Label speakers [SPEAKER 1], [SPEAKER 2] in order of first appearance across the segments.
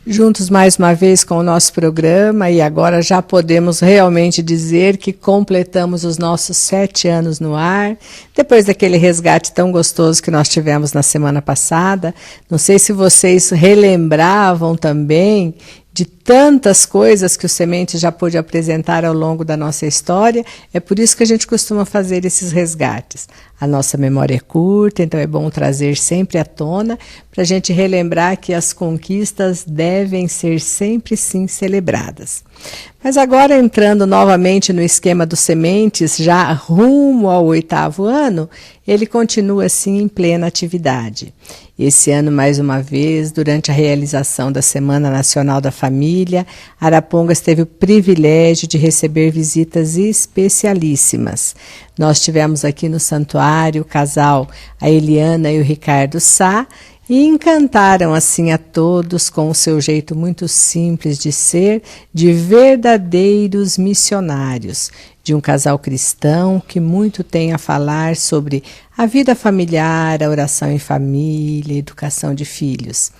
[SPEAKER 1] Juntos mais uma vez com o nosso programa e agora já podemos realmente dizer que completamos os nossos 7 anos no ar, depois daquele resgate tão gostoso que nós tivemos na semana passada. Não sei se vocês relembravam também de tantas coisas que o Semente já pôde apresentar ao longo da nossa história. É por isso que a gente costuma fazer esses resgates. A nossa memória é curta, então é bom trazer sempre à tona para a gente relembrar que as conquistas devem ser sempre sim celebradas. Mas agora, entrando novamente no esquema dos Sementes, já rumo ao 8º ano, ele continua assim em plena atividade. Esse ano, mais uma vez, durante a realização da Semana Nacional da Família, Arapongas teve o privilégio de receber visitas especialíssimas. Nós tivemos aqui no santuário o casal, a Eliana e o Ricardo Sá, e encantaram assim a todos com o seu jeito muito simples de ser, de verdadeiros missionários, de um casal cristão que muito tem a falar sobre a vida familiar, a oração em família, a educação de filhos.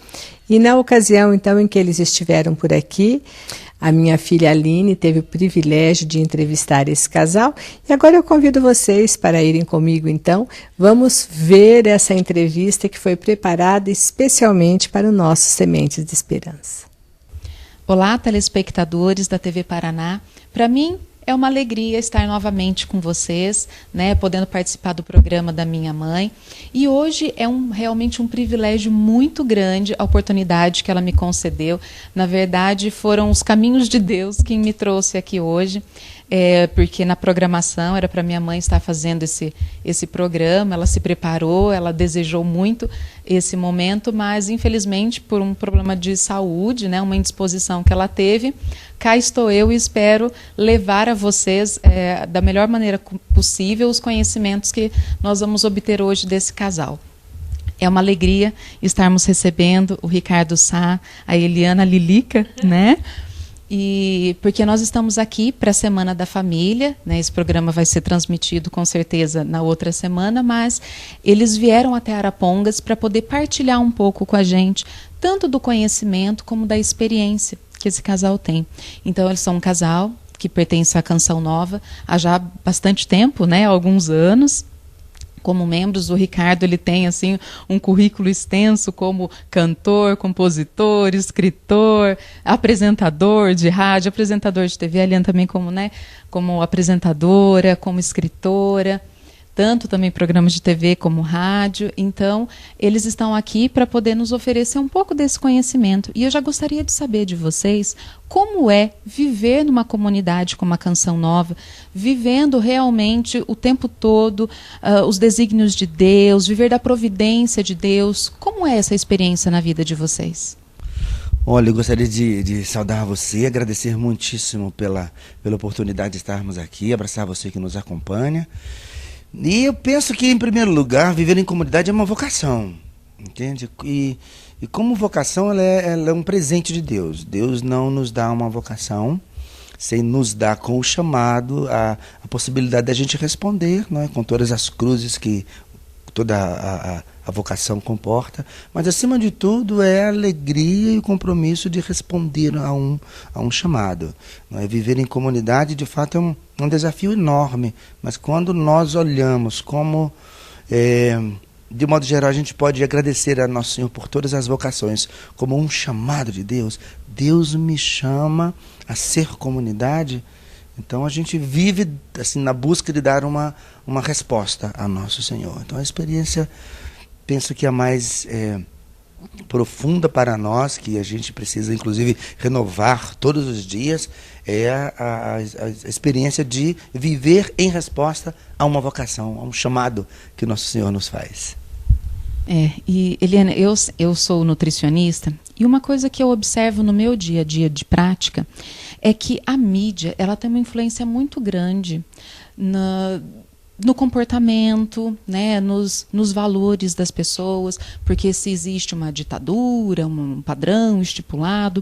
[SPEAKER 1] E na ocasião, então, em que eles estiveram por aqui, a minha filha Aline teve o privilégio de entrevistar esse casal. E agora eu convido vocês para irem comigo, então. Vamos ver essa entrevista que foi preparada especialmente para o nosso Sementes de Esperança.
[SPEAKER 2] Olá, telespectadores da TV Paraná. Para mim, é uma alegria estar novamente com vocês, né, podendo participar do programa da minha mãe. E hoje é realmente um privilégio muito grande a oportunidade que ela me concedeu. Na verdade, foram os caminhos de Deus quem me trouxe aqui hoje, porque na programação era para minha mãe estar fazendo esse programa. Ela se preparou, ela desejou muito esse momento, mas infelizmente por um problema de saúde, né, uma indisposição que ela teve, cá estou eu e espero levar a vocês da melhor maneira possível os conhecimentos que nós vamos obter hoje desse casal. É uma alegria estarmos recebendo o Ricardo Sá, a Eliana Lilica, né? E porque nós estamos aqui para a Semana da Família, né? Esse programa vai ser transmitido com certeza na outra semana, mas eles vieram até Arapongas para poder partilhar um pouco com a gente, tanto do conhecimento como da experiência que esse casal tem. Então, eles são um casal que pertence à Canção Nova há já bastante tempo, né? Alguns anos. Como membros, o Ricardo ele tem assim um currículo extenso como cantor, compositor, escritor, apresentador de rádio, apresentador de TV, a Eliana também como apresentadora, como escritora, tanto também programas de TV como rádio. Então, eles estão aqui para poder nos oferecer um pouco desse conhecimento. E eu já gostaria de saber de vocês como é viver numa comunidade como a Canção Nova, vivendo realmente o tempo todo os desígnios de Deus, viver da providência de Deus. Como é essa experiência na vida de vocês?
[SPEAKER 3] Olha, eu gostaria de saudar você, agradecer muitíssimo pela oportunidade de estarmos aqui, abraçar você que nos acompanha. E eu penso que, em primeiro lugar, viver em comunidade é uma vocação, entende? E como vocação, ela é um presente de Deus. Deus não nos dá uma vocação sem nos dar com o chamado a possibilidade da gente responder, não é? Com todas as cruzes que toda a vocação comporta, mas acima de tudo é a alegria e o compromisso de responder a um chamado. Não é? Viver em comunidade, de fato, é um desafio enorme, mas quando nós olhamos como, de modo geral, a gente pode agradecer a Nosso Senhor por todas as vocações, como um chamado de Deus. Deus me chama a ser comunidade. Então a gente vive assim na busca de dar uma resposta a Nosso Senhor. Então a experiência, penso que a mais profunda para nós, que a gente precisa inclusive renovar todos os dias, é a experiência de viver em resposta a uma vocação, a um chamado que Nosso Senhor nos faz.
[SPEAKER 2] E Eliana, eu sou nutricionista, e uma coisa que eu observo no meu dia a dia de prática é que a mídia ela tem uma influência muito grande no comportamento, né, nos valores das pessoas, porque se existe uma ditadura, um padrão estipulado.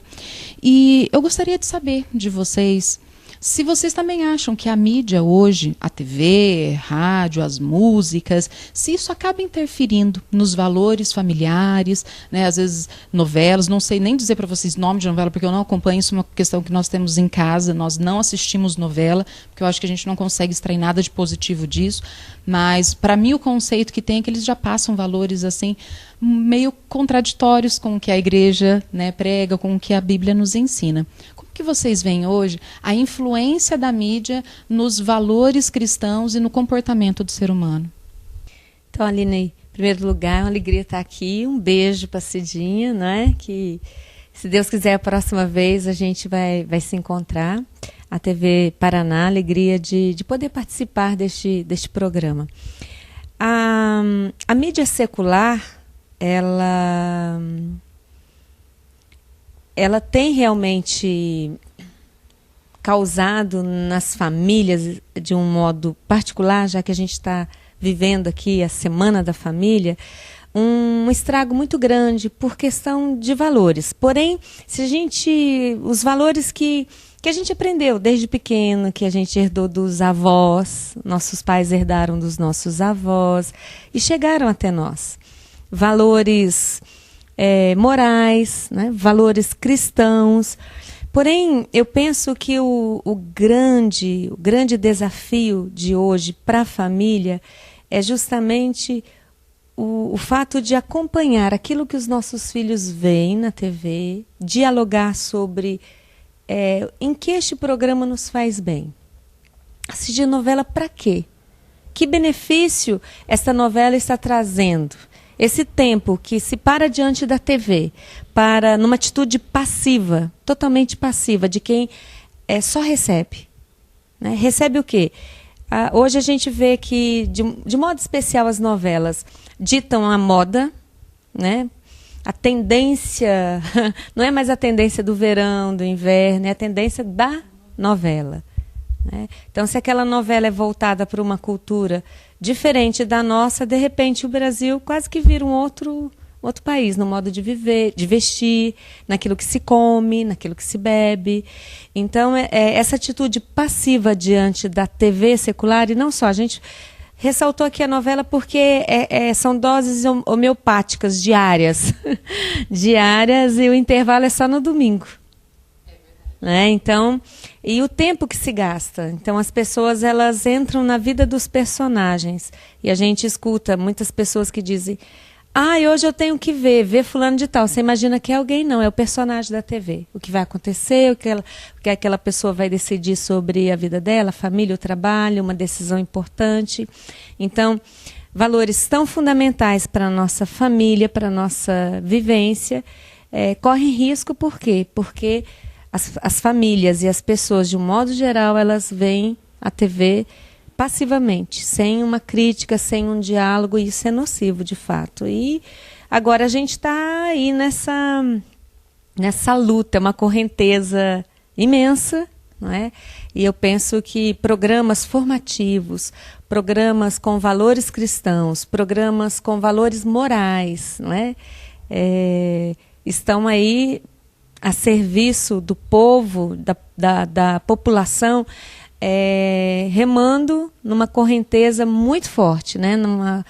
[SPEAKER 2] E eu gostaria de saber de vocês, Se vocês também acham que a mídia hoje, a TV, rádio, as músicas, se isso acaba interferindo nos valores familiares, né, às vezes novelas, não sei nem dizer para vocês nome de novela, porque eu não acompanho, isso é uma questão que nós temos em casa, nós não assistimos novela, porque eu acho que a gente não consegue extrair nada de positivo disso, mas para mim o conceito que tem é que eles já passam valores assim, meio contraditórios com o que a igreja, né, prega, com o que a Bíblia nos ensina. Como que vocês veem hoje a influência da mídia nos valores cristãos e no comportamento do ser humano?
[SPEAKER 4] Então, Aline, em primeiro lugar, é uma alegria estar aqui. Um beijo para a Cidinha, né? Que, se Deus quiser, a próxima vez a gente vai se encontrar. A TV Paraná, alegria de poder participar deste programa. A mídia secular, ela tem realmente causado nas famílias, de um modo particular, já que a gente está vivendo aqui a Semana da Família, um estrago muito grande por questão de valores. Porém, os valores que a gente aprendeu desde pequeno, que a gente herdou dos avós, nossos pais herdaram dos nossos avós e chegaram até nós. Valores morais, né? Valores cristãos. Porém, eu penso que o grande desafio de hoje para a família é justamente o fato de acompanhar aquilo que os nossos filhos veem na TV, dialogar sobre em que este programa nos faz bem. Assistir novela para quê? Que benefício esta novela está trazendo? Esse tempo que se para diante da TV, para numa atitude passiva, totalmente passiva, de quem só recebe. Né? Recebe o quê? Hoje a gente vê que, de modo especial, as novelas ditam a moda, né? A tendência, não é mais a tendência do verão, do inverno, é a tendência da novela. Né? Então, se aquela novela é voltada para uma cultura diferente da nossa, de repente o Brasil quase que vira um outro país, no modo de viver, de vestir, naquilo que se come, naquilo que se bebe. Então, essa atitude passiva diante da TV secular, e não só, a gente ressaltou aqui a novela porque são doses homeopáticas diárias, diárias, e o intervalo é só no domingo. Né? Então, e o tempo que se gasta. Então, as pessoas elas entram na vida dos personagens. E a gente escuta muitas pessoas que dizem: hoje eu tenho que ver fulano de tal. Você imagina que é alguém? Não, é o personagem da TV. O que vai acontecer, o que aquela pessoa vai decidir sobre a vida dela, a família, o trabalho, uma decisão importante. Então, valores tão fundamentais para a nossa família, para a nossa vivência, correm risco. Por quê? Porque as famílias e as pessoas, de um modo geral, elas veem a TV passivamente, sem uma crítica, sem um diálogo, e isso é nocivo, de fato. E agora a gente está aí nessa luta, uma correnteza imensa, não é? E eu penso que programas formativos, programas com valores cristãos, programas com valores morais, não é? Estão aí a serviço do povo, da população, remando numa correnteza muito forte, né? Numa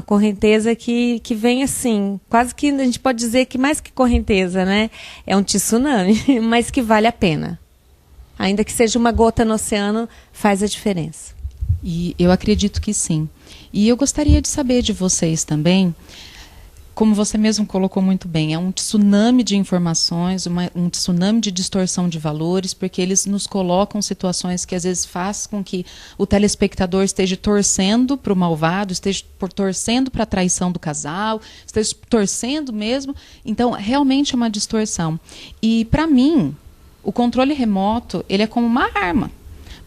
[SPEAKER 4] correnteza que vem assim, quase que a gente pode dizer que mais que correnteza, né? É um tsunami, mas que vale a pena. Ainda que seja uma gota no oceano, faz a diferença.
[SPEAKER 2] E eu acredito que sim. E eu gostaria de saber de vocês também, como você mesmo colocou muito bem, é um tsunami de informações, um tsunami de distorção de valores, porque eles nos colocam situações que às vezes faz com que o telespectador esteja torcendo para o malvado, esteja torcendo para a traição do casal, esteja torcendo mesmo. Então, realmente é uma distorção. E, para mim, o controle remoto, ele é como uma arma.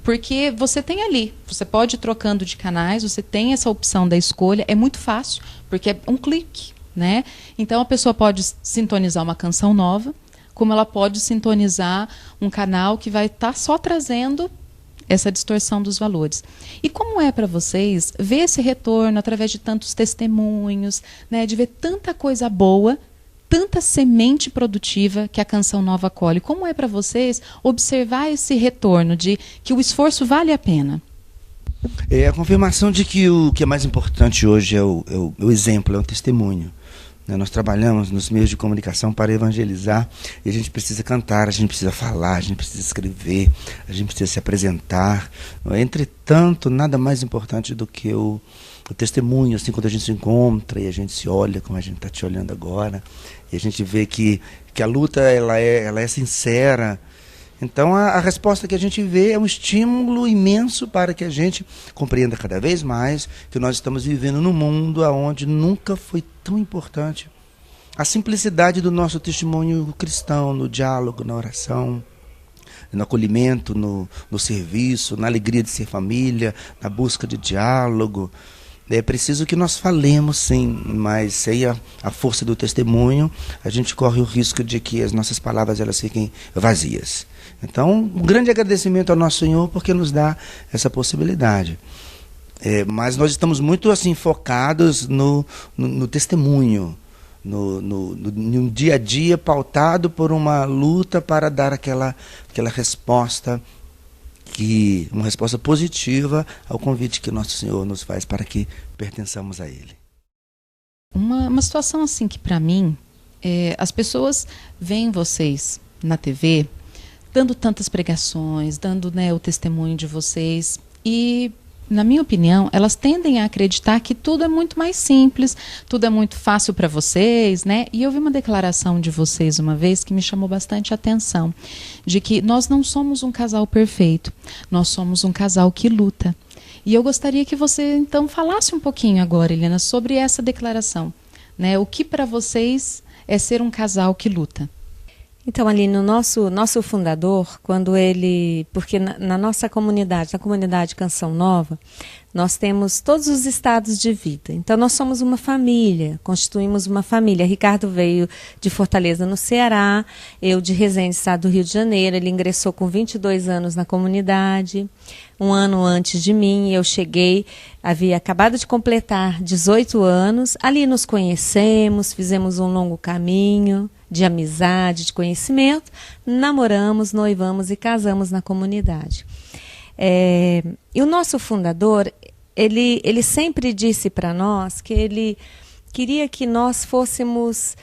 [SPEAKER 2] Porque você tem ali, você pode ir trocando de canais, você tem essa opção da escolha, é muito fácil, porque é um clique. Né? Então a pessoa pode sintonizar uma canção nova, como ela pode sintonizar um canal que vai estar só trazendo essa distorção dos valores. E como é para vocês ver esse retorno através de tantos testemunhos, né, de ver tanta coisa boa, tanta semente produtiva que a Canção Nova colhe. Como é para vocês observar esse retorno de que o esforço vale a pena?
[SPEAKER 3] É a confirmação de que o que é mais importante hoje é o exemplo, é o testemunho. Nós trabalhamos nos meios de comunicação para evangelizar e a gente precisa cantar, a gente precisa falar, a gente precisa escrever, a gente precisa se apresentar. Entretanto, nada mais importante do que o testemunho, assim, quando a gente se encontra e a gente se olha como a gente está te olhando agora, e a gente vê que a luta ela é sincera. Então a resposta que a gente vê é um estímulo imenso para que a gente compreenda cada vez mais que nós estamos vivendo num mundo onde nunca foi tão importante a simplicidade do nosso testemunho cristão, no diálogo, na oração, no acolhimento, no serviço, na alegria de ser família, na busca de diálogo. É preciso que nós falemos, sim, mas sem a força do testemunho, a gente corre o risco de que as nossas palavras elas fiquem vazias. Então, um grande agradecimento ao nosso Senhor porque nos dá essa possibilidade. Mas nós estamos muito assim focados no testemunho, no dia a dia pautado por uma luta para dar aquela resposta, uma resposta positiva ao convite que nosso Senhor nos faz para que pertençamos a Ele.
[SPEAKER 2] Uma situação assim que para mim, as pessoas veem vocês na TV dando tantas pregações, dando, né, o testemunho de vocês e, na minha opinião, elas tendem a acreditar que tudo é muito mais simples, tudo é muito fácil para vocês, né? E eu vi uma declaração de vocês uma vez que me chamou bastante atenção, de que nós não somos um casal perfeito, nós somos um casal que luta. E eu gostaria que você, então, falasse um pouquinho agora, Helena, sobre essa declaração, né? O que para vocês é ser um casal que luta?
[SPEAKER 4] Então, Aline, o nosso fundador, quando ele... Porque na nossa comunidade, na comunidade Canção Nova, nós temos todos os estados de vida. Então, nós somos uma família, constituímos uma família. Ricardo veio de Fortaleza, no Ceará, eu de Resende, estado do Rio de Janeiro. Ele ingressou com 22 anos na comunidade. Um ano antes de mim, eu cheguei, havia acabado de completar 18 anos. Ali nos conhecemos, fizemos um longo caminho de amizade, de conhecimento, namoramos, noivamos e casamos na comunidade. E o nosso fundador, ele sempre disse para nós que ele queria que nós fôssemos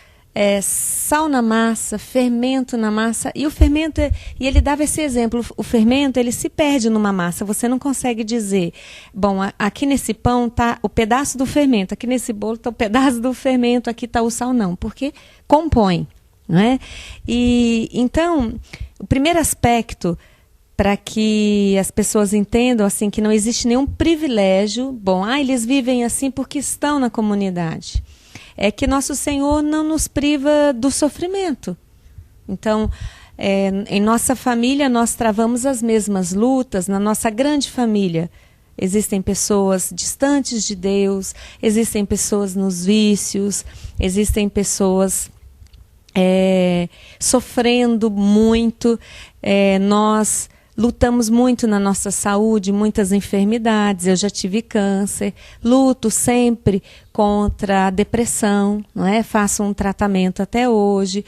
[SPEAKER 4] sal na massa, fermento na massa, e o fermento, e ele dava esse exemplo, o fermento ele se perde numa massa, você não consegue dizer, bom, aqui nesse pão está o pedaço do fermento, aqui nesse bolo está o pedaço do fermento, aqui está o sal, não, porque compõe, não é? E então, o primeiro aspecto para que as pessoas entendam assim que não existe nenhum privilégio, bom, eles vivem assim porque estão na comunidade, é que nosso Senhor não nos priva do sofrimento. Então, em nossa família nós travamos as mesmas lutas, na nossa grande família. Existem pessoas distantes de Deus, existem pessoas nos vícios, existem pessoas sofrendo muito, nós lutamos muito na nossa saúde, muitas enfermidades. Eu já tive câncer, luto sempre contra a depressão, não é? Faço um tratamento até hoje,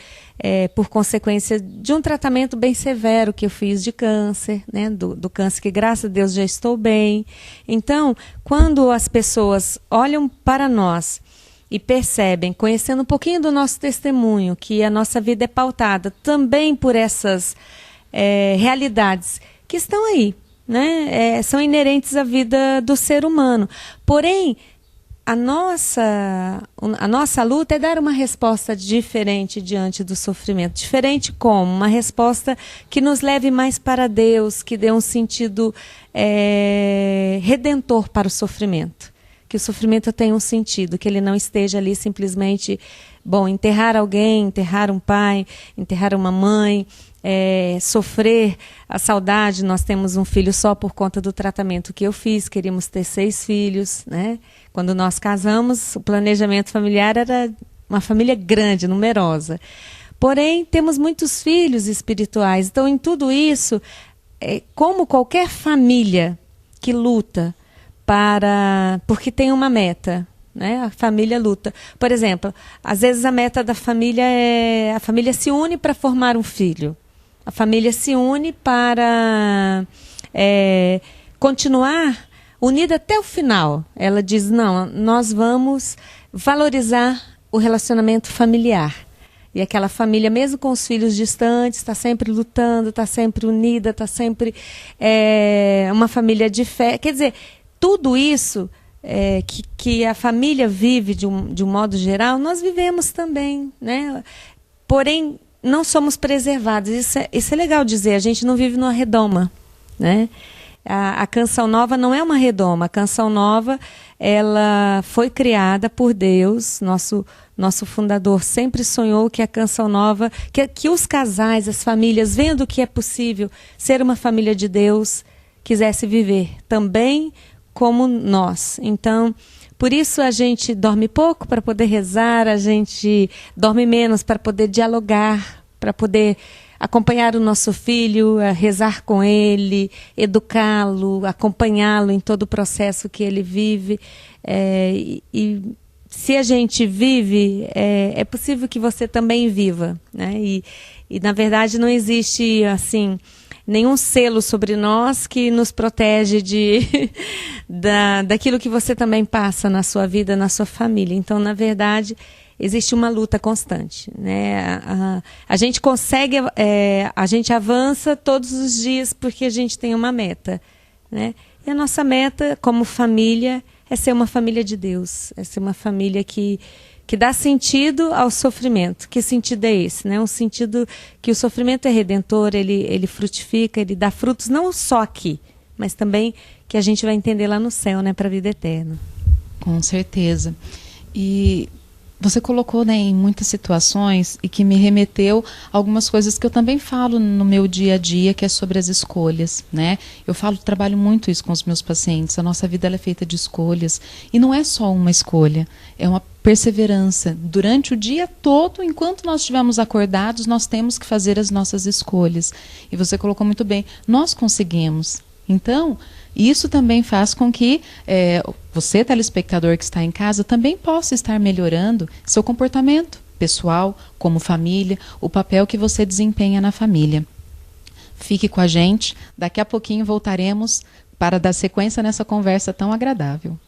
[SPEAKER 4] por consequência de um tratamento bem severo que eu fiz de câncer, né? Do câncer que, graças a Deus, já estou bem. Então, quando as pessoas olham para nós e percebem, conhecendo um pouquinho do nosso testemunho, que a nossa vida é pautada também por essas realidades que estão aí, né? São inerentes à vida do ser humano. Porém, a nossa luta é dar uma resposta diferente diante do sofrimento. Diferente como? Uma resposta que nos leve mais para Deus, que dê um sentido redentor para o sofrimento. Que o sofrimento tenha um sentido, que ele não esteja ali simplesmente, bom, enterrar alguém, enterrar um pai, enterrar uma mãe, sofrer a saudade. Nós temos um filho só por conta do tratamento que eu fiz, queríamos ter 6 filhos, né? Quando nós casamos, o planejamento familiar era uma família grande, numerosa. Porém, temos muitos filhos espirituais. Então, em tudo isso, como qualquer família que luta porque tem uma meta, né? A família luta. Por exemplo, às vezes a meta da família a família se une para formar um filho. A família se une para continuar unida até o final. Ela diz, não, nós vamos valorizar o relacionamento familiar. E aquela família, mesmo com os filhos distantes, está sempre lutando, está sempre unida, está sempre uma família de fé. Quer dizer, tudo isso que a família vive de um modo geral, nós vivemos também, né? Porém, não somos preservados. Isso é legal dizer, a gente não vive numa redoma, né? A Canção Nova não é uma redoma. A Canção Nova, ela foi criada por Deus. Nosso fundador sempre sonhou que a Canção Nova, que os casais, as famílias, vendo que é possível ser uma família de Deus, quisesse viver também como nós. Então, por isso a gente dorme pouco para poder rezar, a gente dorme menos para poder dialogar, para poder acompanhar o nosso filho, rezar com ele, educá-lo, acompanhá-lo em todo o processo que ele vive. E se a gente vive, é possível que você também viva, né? E na verdade não existe assim nenhum selo sobre nós que nos protege daquilo que você também passa na sua vida, na sua família. Então, na verdade, existe uma luta constante, né? A gente consegue, a gente avança todos os dias porque a gente tem uma meta, né? E a nossa meta como família é ser uma família de Deus, é ser uma família que dá sentido ao sofrimento. Que sentido é esse, né? Um sentido que o sofrimento é redentor, ele frutifica, ele dá frutos não só aqui, mas também que a gente vai entender lá no céu, né? Para a vida eterna.
[SPEAKER 2] Com certeza. E você colocou, né, em muitas situações e que me remeteu a algumas coisas que eu também falo no meu dia a dia, que é sobre as escolhas, né? Eu trabalho muito isso com os meus pacientes. A nossa vida ela é feita de escolhas. E não é só uma escolha, é uma perseverança. Durante o dia todo, enquanto nós estivermos acordados, nós temos que fazer as nossas escolhas. E você colocou muito bem, nós conseguimos. Então, isso também faz com que você, telespectador que está em casa, também possa estar melhorando seu comportamento pessoal, como família, o papel que você desempenha na família. Fique com a gente, daqui a pouquinho voltaremos para dar sequência nessa conversa tão agradável.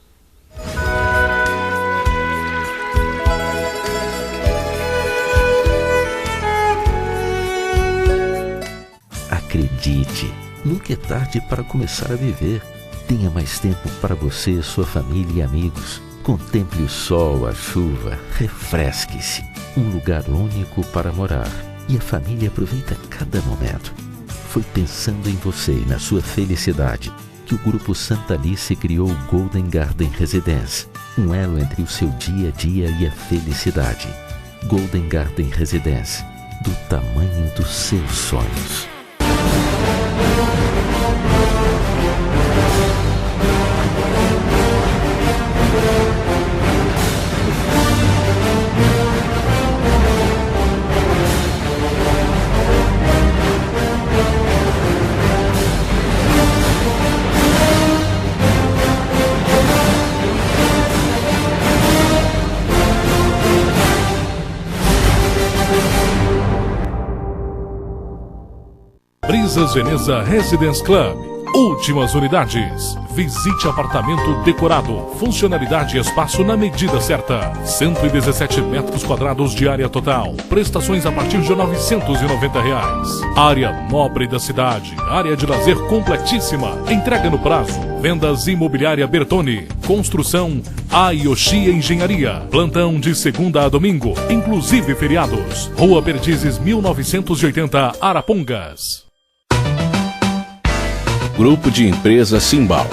[SPEAKER 5] Acredite, nunca é tarde para começar a viver. Tenha mais tempo para você, sua família e amigos. Contemple o sol, a chuva, refresque-se. Um lugar único para morar. E a família aproveita cada momento. Foi pensando em você e na sua felicidade que o Grupo Santa Alice criou o Golden Garden Residence. Um elo entre o seu dia a dia e a felicidade. Golden Garden Residence. Do tamanho dos seus sonhos.
[SPEAKER 6] Brisas Veneza Residence Club. Últimas unidades. Visite apartamento decorado. Funcionalidade e espaço na medida certa. 117 metros quadrados de área total. Prestações a partir de R$ 990. Área nobre da cidade. Área de lazer completíssima. Entrega no prazo. Vendas Imobiliária Bertone. Construção Ayoshi Engenharia. Plantão de segunda a domingo, inclusive feriados. Rua Perdizes 1980, Arapongas.
[SPEAKER 7] Grupo de Empresas Simbal.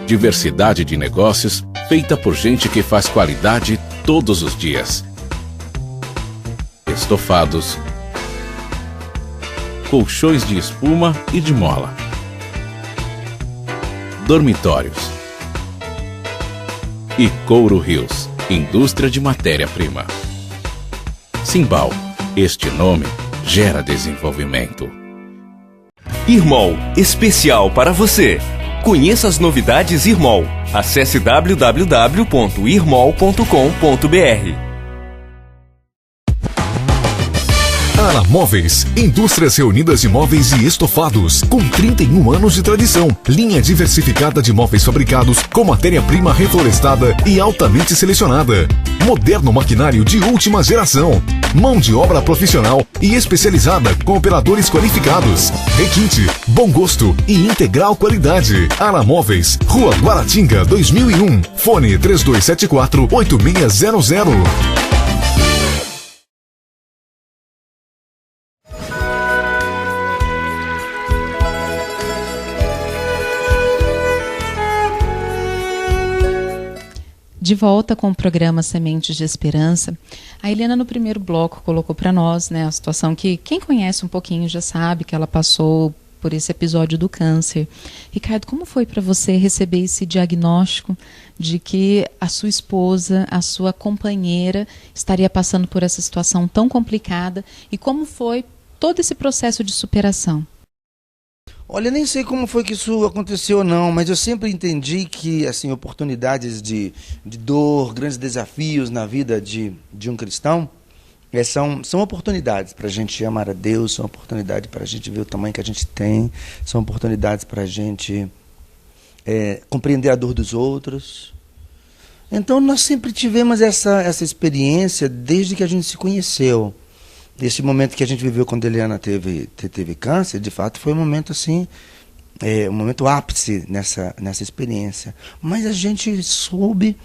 [SPEAKER 7] Diversidade de negócios feita por gente que faz qualidade todos os dias. Estofados, colchões de espuma e de mola, dormitórios e Couro Rios, indústria de matéria-prima. Simbal, este nome gera desenvolvimento.
[SPEAKER 8] Irmol, especial para você. Conheça as novidades Irmol. Acesse www.irmol.com.br.
[SPEAKER 9] Ara Móveis, indústrias reunidas de móveis e estofados, com 31 anos de tradição. Linha diversificada de móveis fabricados com matéria-prima reflorestada e altamente selecionada. Moderno maquinário de última geração. Mão de obra profissional e especializada com operadores qualificados. Requinte, bom gosto e integral qualidade. Ara Móveis, Rua Guaratinga, 2001. Fone 3274-8600.
[SPEAKER 2] De volta com o programa Sementes de Esperança, a Helena no primeiro bloco colocou para nós, né, a situação que quem conhece um pouquinho já sabe que ela passou por esse episódio do câncer. Ricardo, como foi para você receber esse diagnóstico de que a sua esposa, a sua companheira, estaria passando por essa situação tão complicada, e como foi todo esse processo de superação?
[SPEAKER 3] Olha, nem sei como foi que isso aconteceu não, mas eu sempre entendi que assim, oportunidades de dor, grandes desafios na vida de um cristão, são oportunidades para a gente amar a Deus, são oportunidades para a gente ver o tamanho que a gente tem, são oportunidades para a gente compreender a dor dos outros. Então nós sempre tivemos essa experiência desde que a gente se conheceu. Esse momento que a gente viveu quando a Eliana teve câncer, de fato foi um momento assim, um momento ápice nessa experiência. Mas a gente soube,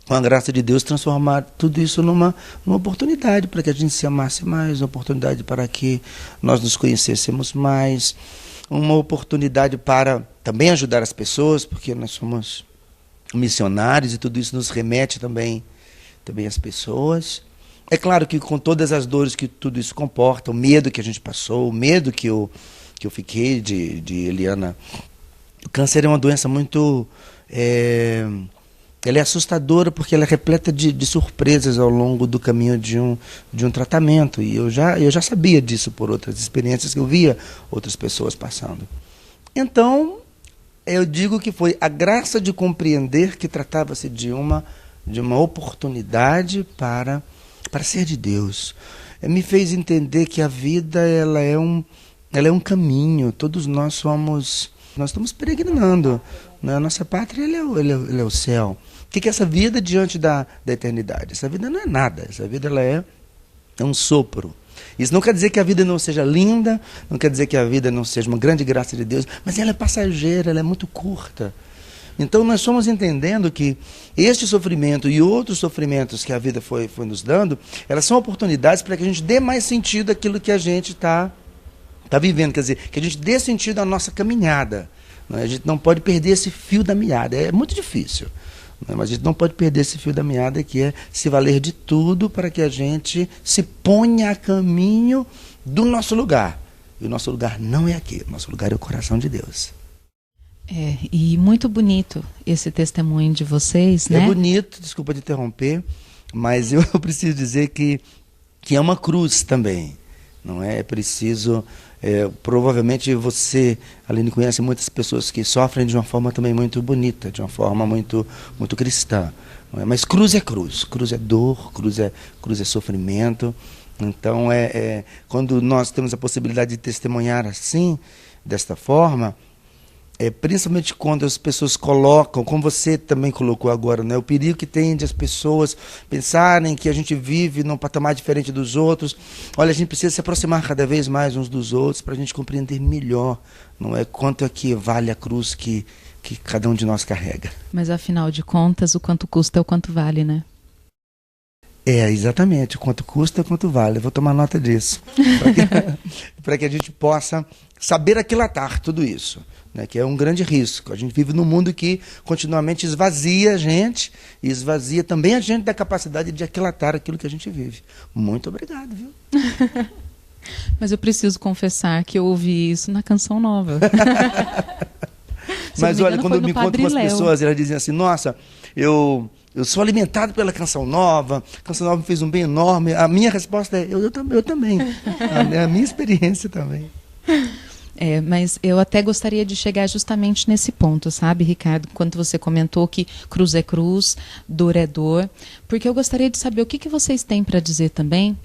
[SPEAKER 3] com a graça de Deus, transformar tudo isso numa oportunidade para que a gente se amasse mais, uma oportunidade para que nós nos conhecêssemos mais, uma oportunidade para também ajudar as pessoas, porque nós somos missionários e tudo isso nos remete também às pessoas. É claro que com todas as dores que tudo isso comporta, o medo que a gente passou, o medo que eu fiquei de Eliana, o câncer é uma doença muito... ela é assustadora porque ela é repleta de surpresas ao longo do caminho de um tratamento. E eu já sabia disso por outras experiências que eu via outras pessoas passando. Então, eu digo que foi a graça de compreender que tratava-se de uma oportunidade para ser de Deus. Me fez entender que a vida ela é um caminho. Todos nós estamos peregrinando. Né? A nossa pátria ele é o céu. O que é essa vida diante da eternidade? Essa vida não é nada. Essa vida ela é um sopro. Isso não quer dizer que a vida não seja linda, não quer dizer que a vida não seja uma grande graça de Deus, mas ela é passageira, ela é muito curta. Então nós fomos entendendo que este sofrimento e outros sofrimentos que a vida foi nos dando, elas são oportunidades para que a gente dê mais sentido àquilo que a gente está vivendo, quer dizer, que a gente dê sentido à nossa caminhada. Né? A gente não pode perder esse fio da meada, é muito difícil, né? Mas a gente não pode perder esse fio da meada, que é se valer de tudo para que a gente se ponha a caminho do nosso lugar. E o nosso lugar não é aqui, o nosso lugar é o coração de Deus.
[SPEAKER 2] E muito bonito esse testemunho de vocês, né?
[SPEAKER 3] É bonito, desculpa te interromper, mas eu preciso dizer que é uma cruz também, não é? É preciso, provavelmente você, Aline, conhece muitas pessoas que sofrem de uma forma também muito bonita, de uma forma muito, muito cristã, não é? Mas cruz é cruz, cruz é dor, cruz é sofrimento. Então, quando nós temos a possibilidade de testemunhar assim, desta forma, principalmente quando as pessoas colocam, como você também colocou agora, né, o perigo que tem de as pessoas pensarem que a gente vive num patamar diferente dos outros. Olha, a gente precisa se aproximar cada vez mais uns dos outros para a gente compreender melhor, não é, quanto é que vale a cruz que cada um de nós carrega.
[SPEAKER 2] Mas afinal de contas, o quanto custa é o quanto vale, né?
[SPEAKER 3] Exatamente, o quanto custa é o quanto vale. Eu vou tomar nota disso, para que a gente possa saber aquilatar tudo isso. Né, que é um grande risco. A gente vive num mundo que continuamente esvazia a gente e esvazia também a gente da capacidade de aquilatar aquilo que a gente vive. Muito obrigado, viu?
[SPEAKER 2] Mas eu preciso confessar que eu ouvi isso na Canção Nova.
[SPEAKER 3] Mas olha, quando eu me encontro com as pessoas, elas dizem assim, nossa, eu sou alimentado pela Canção Nova, a Canção Nova me fez um bem enorme. A minha resposta é, eu também. A minha experiência também.
[SPEAKER 2] Mas eu até gostaria de chegar justamente nesse ponto, sabe, Ricardo? Quando você comentou que cruz é cruz, dor é dor, porque eu gostaria de saber o que vocês têm para dizer também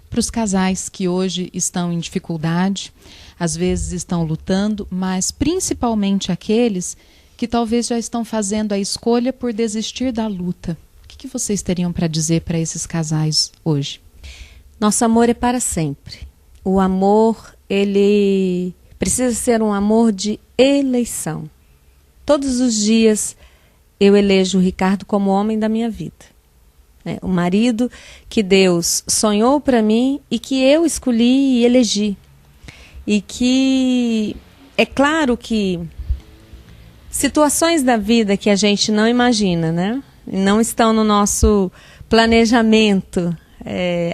[SPEAKER 2] para os casais que hoje estão em dificuldade, às vezes estão lutando, mas principalmente aqueles que talvez já estão fazendo a escolha por desistir da luta. O que vocês teriam para dizer para esses casais hoje?
[SPEAKER 4] Nosso amor é para sempre. O amor, ele precisa ser um amor de eleição. Todos os dias eu elejo o Ricardo como homem da minha vida. O marido que Deus sonhou para mim e que eu escolhi e elegi. E que é claro que situações da vida que a gente não imagina, né? Não estão no nosso planejamento,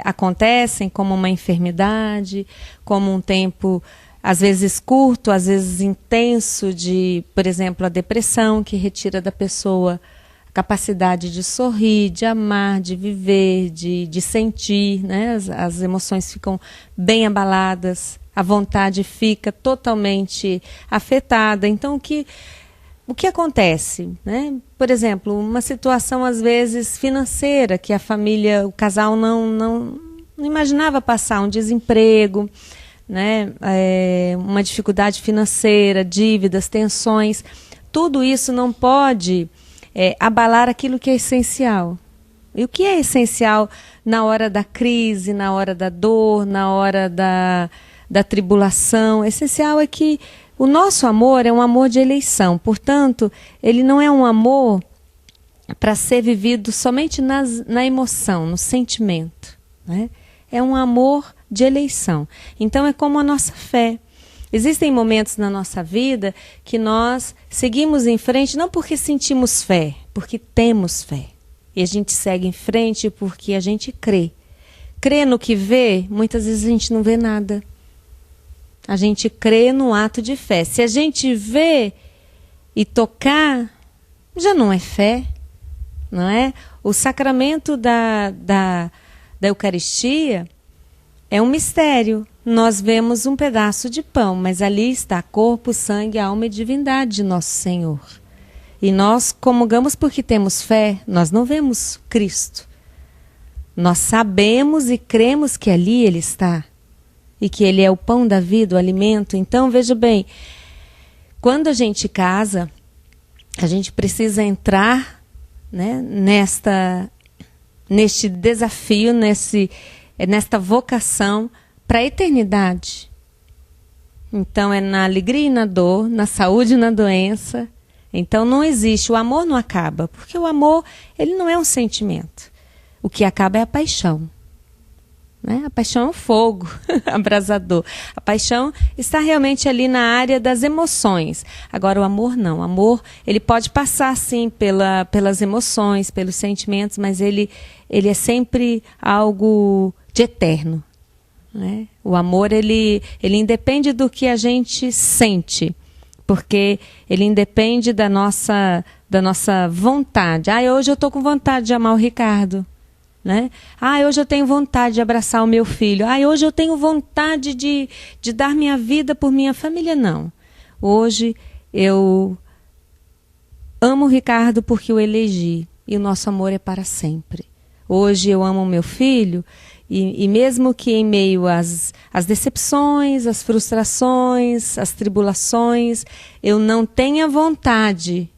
[SPEAKER 4] acontecem como uma enfermidade, como um tempo às vezes curto, às vezes intenso de, por exemplo, a depressão que retira da pessoa a capacidade de sorrir, de amar, de viver, de sentir, né? As emoções ficam bem abaladas, a vontade fica totalmente afetada. Então, o que acontece, né? Por exemplo, uma situação às vezes financeira que a família, o casal não imaginava passar, um desemprego, né? Uma dificuldade financeira, dívidas, tensões. Tudo isso não pode abalar aquilo que é essencial. E o que é essencial na hora da crise, na hora da dor, na hora da tribulação? O essencial é que o nosso amor é um amor de eleição, portanto, ele não é um amor para ser vivido somente na emoção, no sentimento, né? É um amor de eleição. Então é como a nossa fé. Existem momentos na nossa vida que nós seguimos em frente não porque sentimos fé, porque temos fé. E a gente segue em frente porque a gente crê. Crê no que vê, muitas vezes a gente não vê nada. A gente crê no ato de fé. Se a gente vê e tocar, já não é fé, não é? O sacramento da Eucaristia é um mistério. Nós vemos um pedaço de pão, mas ali está corpo, sangue, alma e divindade de nosso Senhor. E nós comungamos porque temos fé, nós não vemos Cristo. Nós sabemos e cremos que ali Ele está. E que Ele é o pão da vida, o alimento. Então, veja bem, quando a gente casa, a gente precisa entrar, né, neste desafio, nesta vocação para a eternidade. Então, é na alegria e na dor, na saúde e na doença. Então, não existe, o amor não acaba, porque o amor, ele não é um sentimento. O que acaba é a paixão. Né? A paixão é um fogo abrasador. A paixão está realmente ali na área das emoções. Agora, o amor não. O amor, ele pode passar, sim, pelas emoções, pelos sentimentos, mas ele é sempre algo de eterno. Né? O amor, ele independe do que a gente sente, porque ele independe da nossa vontade. Hoje eu estou com vontade de amar o Ricardo. Né? Hoje eu tenho vontade de abraçar o meu filho. Hoje eu tenho vontade de dar minha vida por minha família. Não. Hoje eu amo o Ricardo porque o elegi. E o nosso amor é para sempre. Hoje eu amo o meu filho e mesmo que em meio às decepções, às frustrações, às tribulações, eu não tenha vontade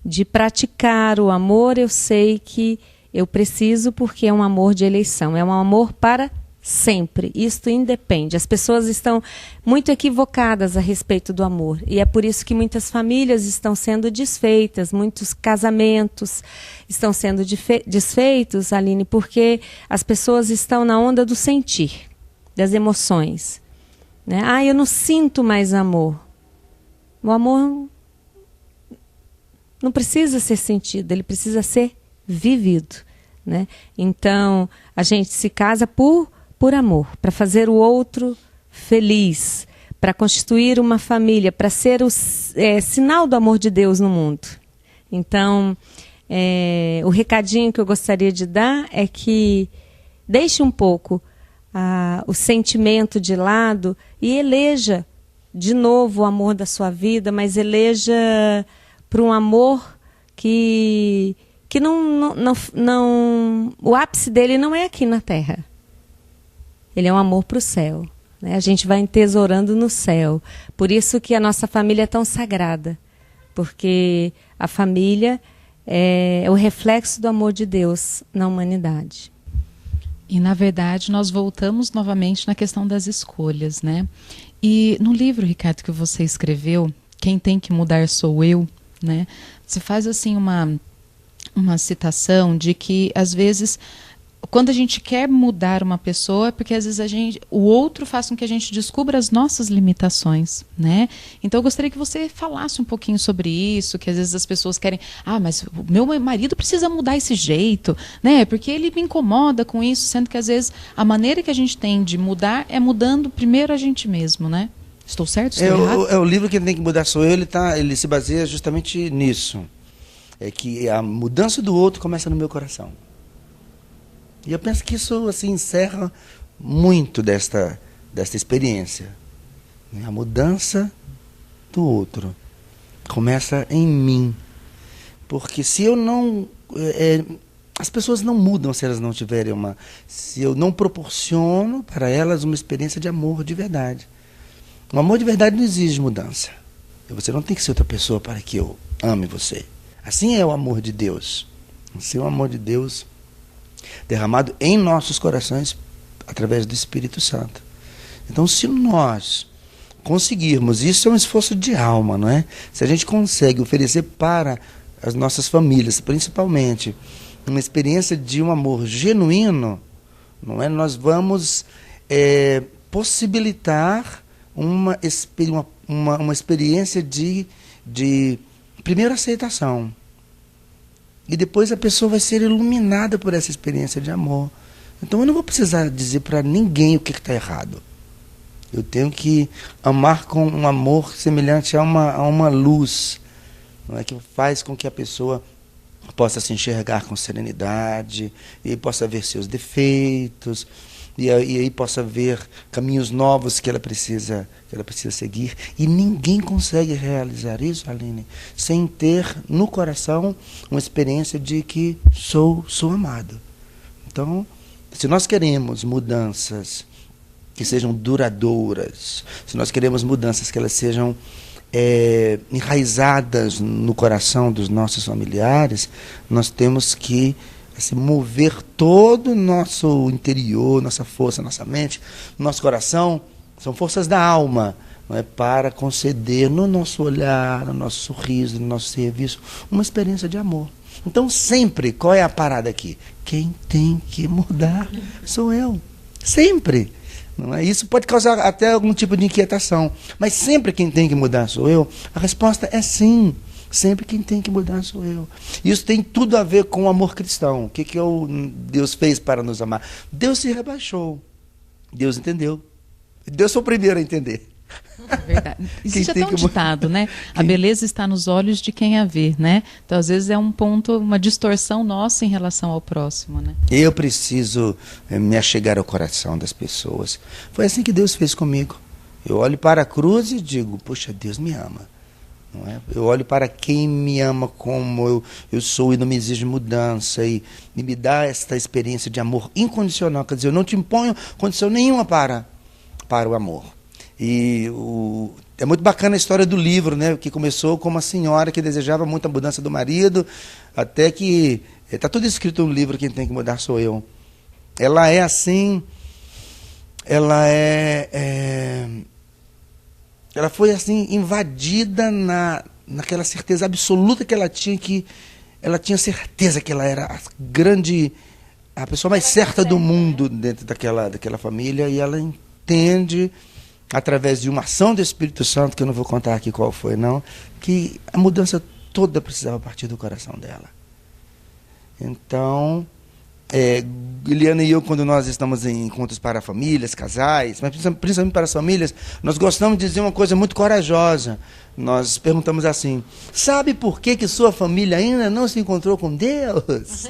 [SPEAKER 4] de praticar o amor, eu sei que eu preciso porque é um amor de eleição, é um amor para sempre. Isto independe. As pessoas estão muito equivocadas a respeito do amor. E é por isso que muitas famílias estão sendo desfeitas, muitos casamentos estão sendo desfeitos, Aline, porque as pessoas estão na onda do sentir, das emoções. Né? Eu não sinto mais amor. O amor não precisa ser sentido, ele precisa ser vivido, né? Então, a gente se casa por amor, para fazer o outro feliz, para constituir uma família, para ser o sinal do amor de Deus no mundo. Então, o recadinho que eu gostaria de dar é que deixe um pouco o sentimento de lado e eleja de novo o amor da sua vida, mas eleja para um amor que não, o ápice dele não é aqui na Terra. Ele é um amor para o céu. Né? A gente vai entesourando no céu. Por isso que a nossa família é tão sagrada. Porque a família é o reflexo do amor de Deus na humanidade.
[SPEAKER 2] E, na verdade, nós voltamos novamente na questão das escolhas, né? E no livro, Ricardo, que você escreveu, Quem Tem Que Mudar Sou Eu, né? Você faz assim uma citação de que, às vezes, quando a gente quer mudar uma pessoa, é porque às vezes o outro faz com que a gente descubra as nossas limitações, né? Então eu gostaria que você falasse um pouquinho sobre isso, que às vezes as pessoas querem, mas o meu marido precisa mudar esse jeito, né? Porque ele me incomoda com isso, sendo que às vezes a maneira que a gente tem de mudar é mudando primeiro a gente mesmo, né? Estou certo? Estou errado?
[SPEAKER 3] O livro Quem Tem Que Mudar Sou Eu, ele se baseia justamente nisso. É que a mudança do outro começa no meu coração. E eu penso que isso assim, encerra muito desta experiência. A mudança do outro começa em mim. Porque se eu não... as pessoas não mudam se elas não tiverem se eu não proporciono para elas uma experiência de amor de verdade. O amor de verdade não exige mudança. Você não tem que ser outra pessoa para que eu ame você. Assim é o amor de Deus. Assim é o amor de Deus derramado em nossos corações através do Espírito Santo. Então, se nós conseguirmos, isso é um esforço de alma, não é? Se a gente consegue oferecer para as nossas famílias, principalmente, uma experiência de um amor genuíno, não é? Nós vamos possibilitar uma experiência de primeiro aceitação. E depois a pessoa vai ser iluminada por essa experiência de amor. Então eu não vou precisar dizer para ninguém o que está errado. Eu tenho que amar com um amor semelhante a uma luz, não é? Que faz com que a pessoa possa se enxergar com serenidade, e possa ver seus defeitos, e aí possa ver caminhos novos que ela precisa seguir. E ninguém consegue realizar isso, Aline, sem ter no coração uma experiência de que sou amado. Então, se nós queremos mudanças que sejam duradouras, se nós queremos mudanças que elas sejam enraizadas no coração dos nossos familiares, nós temos que mover todo o nosso interior, nossa força, nossa mente, nosso coração, são forças da alma, não é? Para conceder no nosso olhar, no nosso sorriso, no nosso serviço, uma experiência de amor. Então sempre, qual é a parada aqui? Quem tem que mudar sou eu. Sempre. Não é? Isso pode causar até algum tipo de inquietação, mas sempre quem tem que mudar sou eu. A resposta é sim. Sempre quem tem que mudar sou eu. Isso tem tudo a ver com o amor cristão. O que Deus fez para nos amar? Deus se rebaixou. Deus entendeu. Deus foi o primeiro a entender.
[SPEAKER 2] É verdade. Existe até um ditado, né? A beleza está nos olhos de quem a vê, né? Então, às vezes, é um ponto, uma distorção nossa em relação ao próximo, né?
[SPEAKER 3] Eu preciso me achegar ao coração das pessoas. Foi assim que Deus fez comigo. Eu olho para a cruz e digo, poxa, Deus me ama. Não é? Eu olho para quem me ama como eu sou e não me exige mudança e me dá esta experiência de amor incondicional. Quer dizer, eu não te imponho condição nenhuma para o amor. E é muito bacana a história do livro, né? Que começou com uma senhora que desejava muito a mudança do marido, até que está tudo escrito no livro, Quem Tem Que Mudar Sou Eu. Ela é assim, ela foi assim invadida naquela certeza absoluta que ela tinha certeza que ela era a pessoa mais certa do mundo dentro daquela família, e ela entende, através de uma ação do Espírito Santo, que eu não vou contar aqui qual foi não, que a mudança toda precisava partir do coração dela. Então, Eliana e eu, quando nós estamos em encontros para famílias, casais, mas principalmente para as famílias, nós gostamos de dizer uma coisa muito corajosa. Nós perguntamos assim: sabe por que sua família ainda não se encontrou com Deus?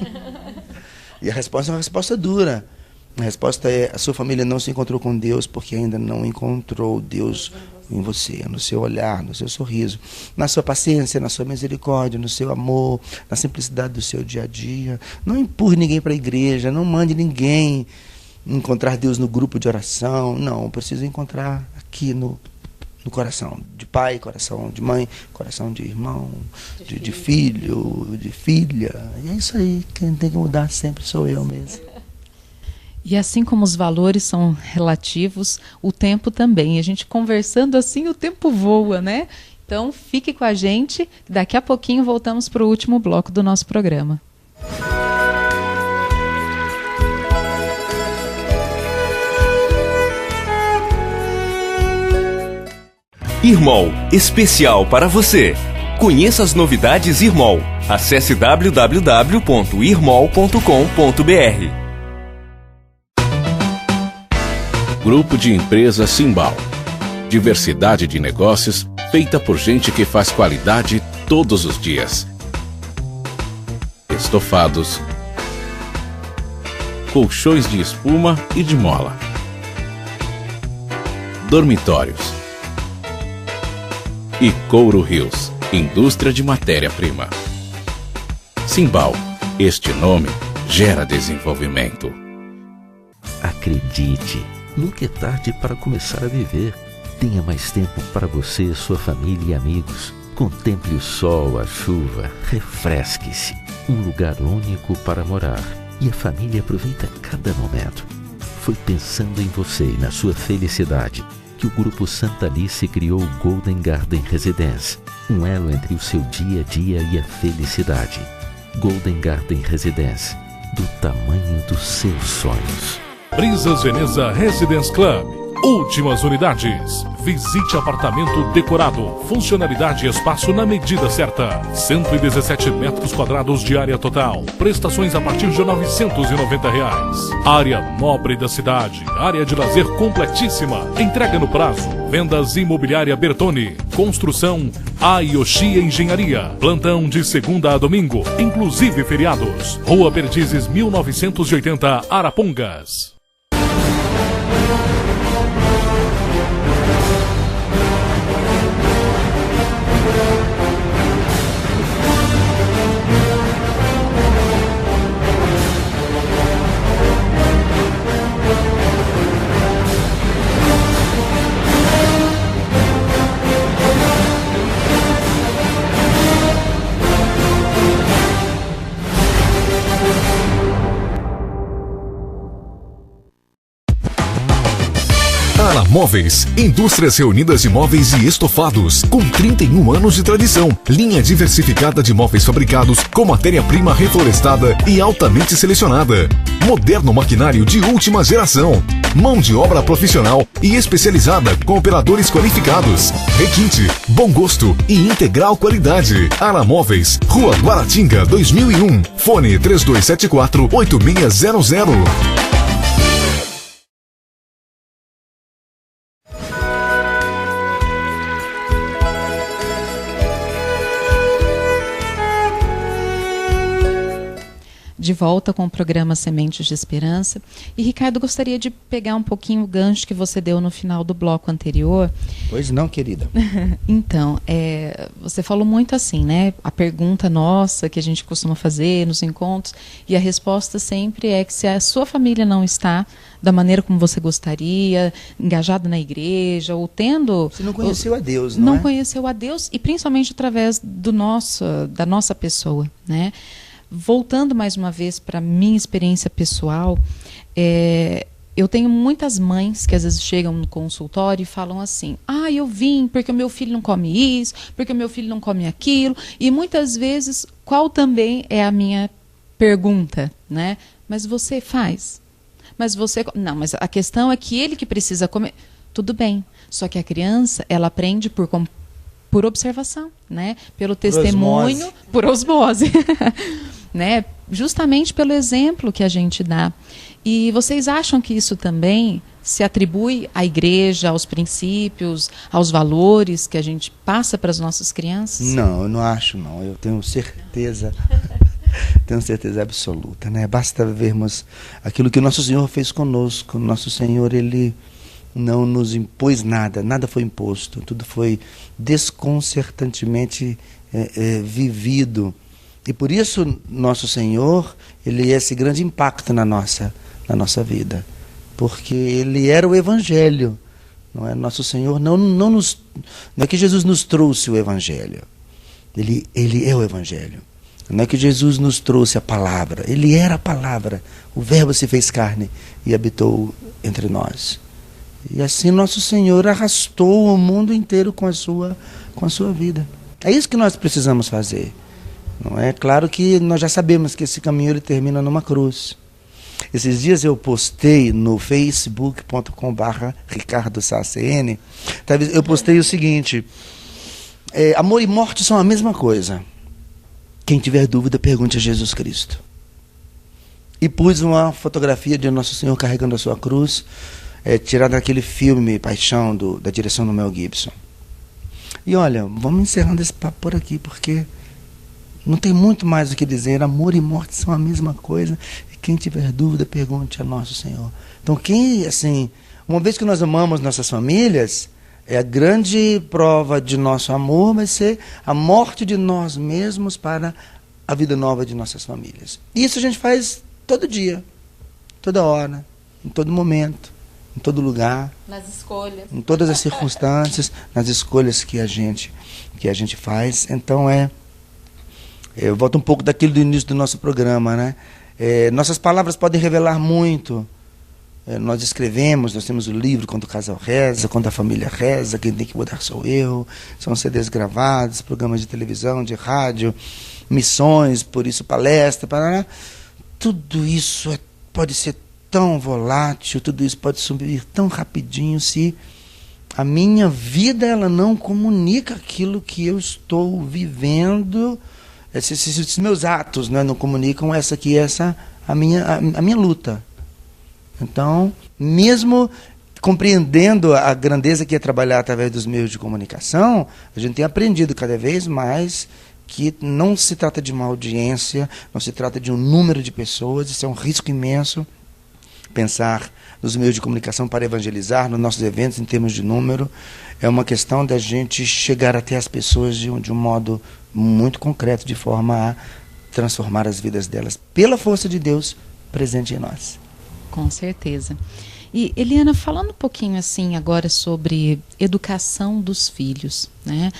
[SPEAKER 3] E a resposta é uma resposta dura. A resposta é: a sua família não se encontrou com Deus porque ainda não encontrou Deus em você, no seu olhar, no seu sorriso, na sua paciência, na sua misericórdia, no seu amor, na simplicidade do seu dia a dia. Não empurre ninguém para a igreja, não mande ninguém encontrar Deus no grupo de oração. Não, eu preciso encontrar aqui no coração de pai, coração de mãe, coração de irmão, de filho, de filha. E é isso aí, quem tem que mudar sempre sou eu mesmo.
[SPEAKER 2] E assim como os valores são relativos, o tempo também. A gente conversando assim, o tempo voa, né? Então fique com a gente, daqui a pouquinho voltamos para o último bloco do nosso programa.
[SPEAKER 8] Irmol, especial para você. Conheça as novidades Irmol. Acesse www.irmol.com.br.
[SPEAKER 7] Grupo de Empresas Simbal. Diversidade de negócios feita por gente que faz qualidade todos os dias. Estofados, colchões de espuma e de mola, dormitórios e Couro Rios, indústria de matéria-prima. Simbal, este nome gera desenvolvimento.
[SPEAKER 5] Acredite, nunca é tarde para começar a viver. Tenha mais tempo para você, sua família e amigos. Contemple o sol, a chuva, refresque-se. Um lugar único para morar. E a família aproveita cada momento. Foi pensando em você e na sua felicidade que o Grupo Santa Alice criou o Golden Garden Residence. Um elo entre o seu dia a dia e a felicidade. Golden Garden Residence. Do tamanho dos seus sonhos.
[SPEAKER 6] Brisas Veneza Residence Club. Últimas unidades. Visite apartamento decorado. Funcionalidade e espaço na medida certa. 117 metros quadrados de área total. Prestações a partir de R$ 990. Área nobre da cidade. Área de lazer completíssima. Entrega no prazo. Vendas Imobiliária Bertone. Construção Ayoshi Engenharia. Plantão de segunda a domingo, inclusive feriados. Rua Perdizes 1980, Arapongas.
[SPEAKER 9] Ara Móveis, indústrias reunidas de móveis e estofados, com 31 anos de tradição. Linha diversificada de móveis fabricados com matéria-prima reflorestada e altamente selecionada. Moderno maquinário de última geração. Mão de obra profissional e especializada com operadores qualificados. Requinte, bom gosto e integral qualidade. Ara Móveis, Rua Guaratinga 2001. Fone 3274-8600.
[SPEAKER 2] De volta com o programa Sementes de Esperança. E, Ricardo, gostaria de pegar um pouquinho o gancho que você deu no final do bloco anterior.
[SPEAKER 3] Pois não, querida.
[SPEAKER 2] Então, você falou muito assim, né? A pergunta nossa que a gente costuma fazer nos encontros, e a resposta sempre é que se a sua família não está da maneira como você gostaria, engajada na igreja, ou tendo...
[SPEAKER 3] Você não conheceu a Deus, não é?
[SPEAKER 2] Não conheceu a Deus, e principalmente através da nossa pessoa, né? Voltando mais uma vez para a minha experiência pessoal, eu tenho muitas mães que às vezes chegam no consultório e falam assim: eu vim porque o meu filho não come isso, porque o meu filho não come aquilo. E muitas vezes, qual também é a minha pergunta, né? Mas você faz? Mas você... Não, mas a questão é que ele que precisa comer. Tudo bem, só que a criança, ela aprende por observação, né? Pelo testemunho, por osmose. Né? Justamente pelo exemplo que a gente dá. E vocês acham que isso também se atribui à igreja, aos princípios, aos valores que a gente passa para as nossas crianças?
[SPEAKER 3] Não, eu não acho, não. Eu tenho certeza, tenho certeza absoluta, né? Basta vermos aquilo que o nosso Senhor fez conosco. O nosso Senhor, ele não nos impôs nada, nada foi imposto, tudo foi desconcertantemente vivido. E por isso nosso Senhor, ele é esse grande impacto na nossa vida, porque ele era o Evangelho, não é? Nosso Senhor não é que Jesus nos trouxe o Evangelho, ele é o Evangelho. Não é que Jesus nos trouxe a palavra, ele era a palavra, o Verbo se fez carne e habitou entre nós. E assim nosso Senhor arrastou o mundo inteiro com a sua vida. É isso que nós precisamos fazer. Não é? Claro que nós já sabemos que esse caminho ele termina numa cruz. Esses dias eu postei no facebook.com/RicardoSaCN, eu postei o seguinte: amor e morte são a mesma coisa. Quem tiver dúvida, pergunte a Jesus Cristo. E pus uma fotografia de Nosso Senhor carregando a sua cruz, tirada daquele filme Paixão, da direção do Mel Gibson. E olha, vamos encerrando esse papo por aqui, porque não tem muito mais o que dizer. Amor e morte são a mesma coisa. E quem tiver dúvida, pergunte a Nosso Senhor. Então, uma vez que nós amamos nossas famílias, a grande prova de nosso amor vai ser a morte de nós mesmos para a vida nova de nossas famílias. Isso a gente faz todo dia, toda hora, em todo momento, em todo lugar.
[SPEAKER 4] Nas escolhas.
[SPEAKER 3] Em todas as circunstâncias, nas escolhas que a gente faz. Então eu volto um pouco daquilo do início do nosso programa, né? Nossas palavras podem revelar muito. Nós escrevemos, nós temos o livro Quando o Casal Reza, Quando a Família Reza, Quem Tem que Mudar Sou Eu. São CDs gravados, programas de televisão, de rádio, missões, por isso palestra, parará. Tudo isso pode ser tão volátil, tudo isso pode sumir tão rapidinho se a minha vida ela não comunica aquilo que eu estou vivendo, se os meus atos, né, não comunicam a minha luta. Então, mesmo compreendendo a grandeza que é trabalhar através dos meios de comunicação, a gente tem aprendido cada vez mais que não se trata de uma audiência, não se trata de um número de pessoas, isso é um risco imenso, pensar nos meios de comunicação para evangelizar, nos nossos eventos em termos de número, é uma questão da gente chegar até as pessoas de um modo muito concreto, de forma a transformar as vidas delas, pela força de Deus presente em nós.
[SPEAKER 2] Com certeza. E Eliana, falando um pouquinho assim agora sobre educação dos filhos, né?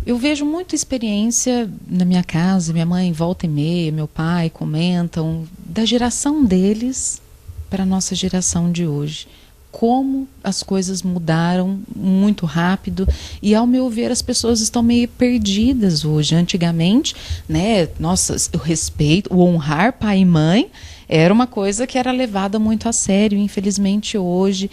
[SPEAKER 2] Eu vejo muita experiência na minha casa, minha mãe volta e meia, meu pai comentam da geração deles para a nossa geração de hoje. Como as coisas mudaram muito rápido e, ao meu ver, as pessoas estão meio perdidas hoje. Antigamente, né, nossa, o respeito, o honrar pai e mãe era uma coisa que era levada muito a sério. Infelizmente, hoje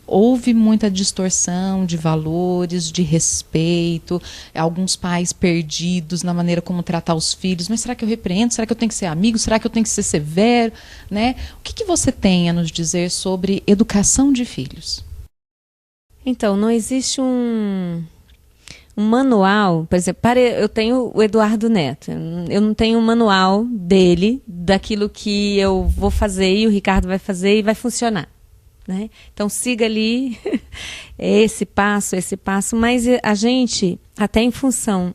[SPEAKER 2] houve muita distorção de valores, de respeito, alguns pais perdidos na maneira como tratar os filhos. Mas será que eu repreendo? Será que eu tenho que ser amigo? Será que eu tenho que ser severo? Né? O que você tem a nos dizer sobre educação de filhos?
[SPEAKER 4] Então, não existe um manual. Por exemplo, eu tenho o Eduardo Neto. Eu não tenho um manual dele, daquilo que eu vou fazer e o Ricardo vai fazer e vai funcionar. Né? Então siga ali esse passo, mas a gente, até em função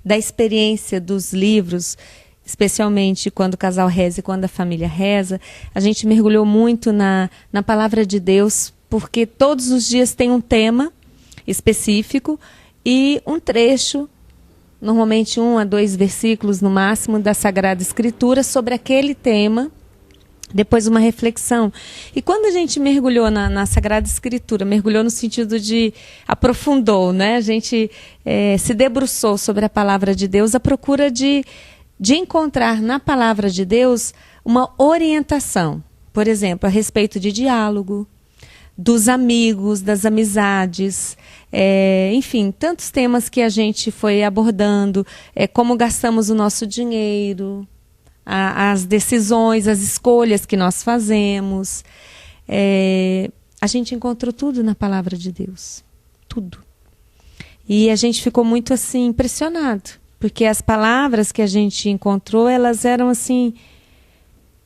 [SPEAKER 4] da experiência dos livros, especialmente Quando o Casal Reza e Quando a Família Reza, a gente mergulhou muito na palavra de Deus, porque todos os dias tem um tema específico e um trecho, normalmente 1 a 2 versículos no máximo da Sagrada Escritura sobre aquele tema. Depois uma reflexão. E quando a gente mergulhou na Sagrada Escritura, mergulhou no sentido de aprofundou, né? A gente se debruçou sobre a palavra de Deus, à procura de encontrar na palavra de Deus uma orientação. Por exemplo, a respeito de diálogo, dos amigos, das amizades, enfim, tantos temas que a gente foi abordando, como gastamos o nosso dinheiro, as decisões, as escolhas que nós fazemos. A gente encontrou tudo na palavra de Deus. Tudo. E a gente ficou muito assim impressionado, porque as palavras que a gente encontrou, elas eram assim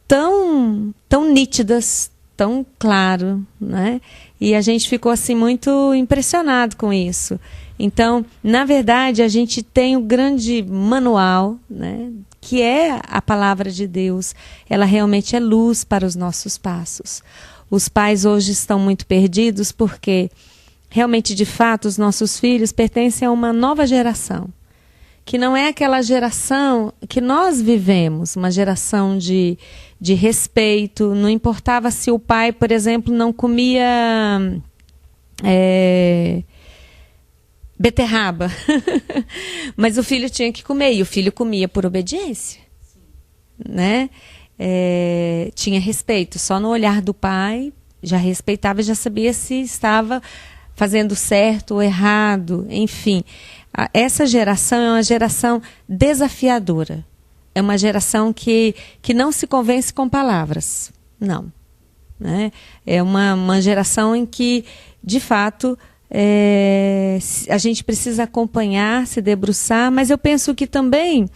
[SPEAKER 4] tão nítidas, tão claro, né? E a gente ficou assim muito impressionado com isso. Então, na verdade, a gente tem o grande manual, né, que é a palavra de Deus. Ela realmente é luz para os nossos passos. Os pais hoje estão muito perdidos porque realmente, de fato, os nossos filhos pertencem a uma nova geração, que não é aquela geração que nós vivemos, uma geração de respeito. Não importava se o pai, por exemplo, não comia beterraba, mas o filho tinha que comer, e o filho comia por obediência, né? Tinha respeito, só no olhar do pai já respeitava e já sabia se estava fazendo certo ou errado, enfim. Essa geração é uma geração desafiadora. É uma geração que não se convence com palavras. Não. Né? É uma geração em que, de fato, a gente precisa acompanhar, se debruçar, mas eu penso que também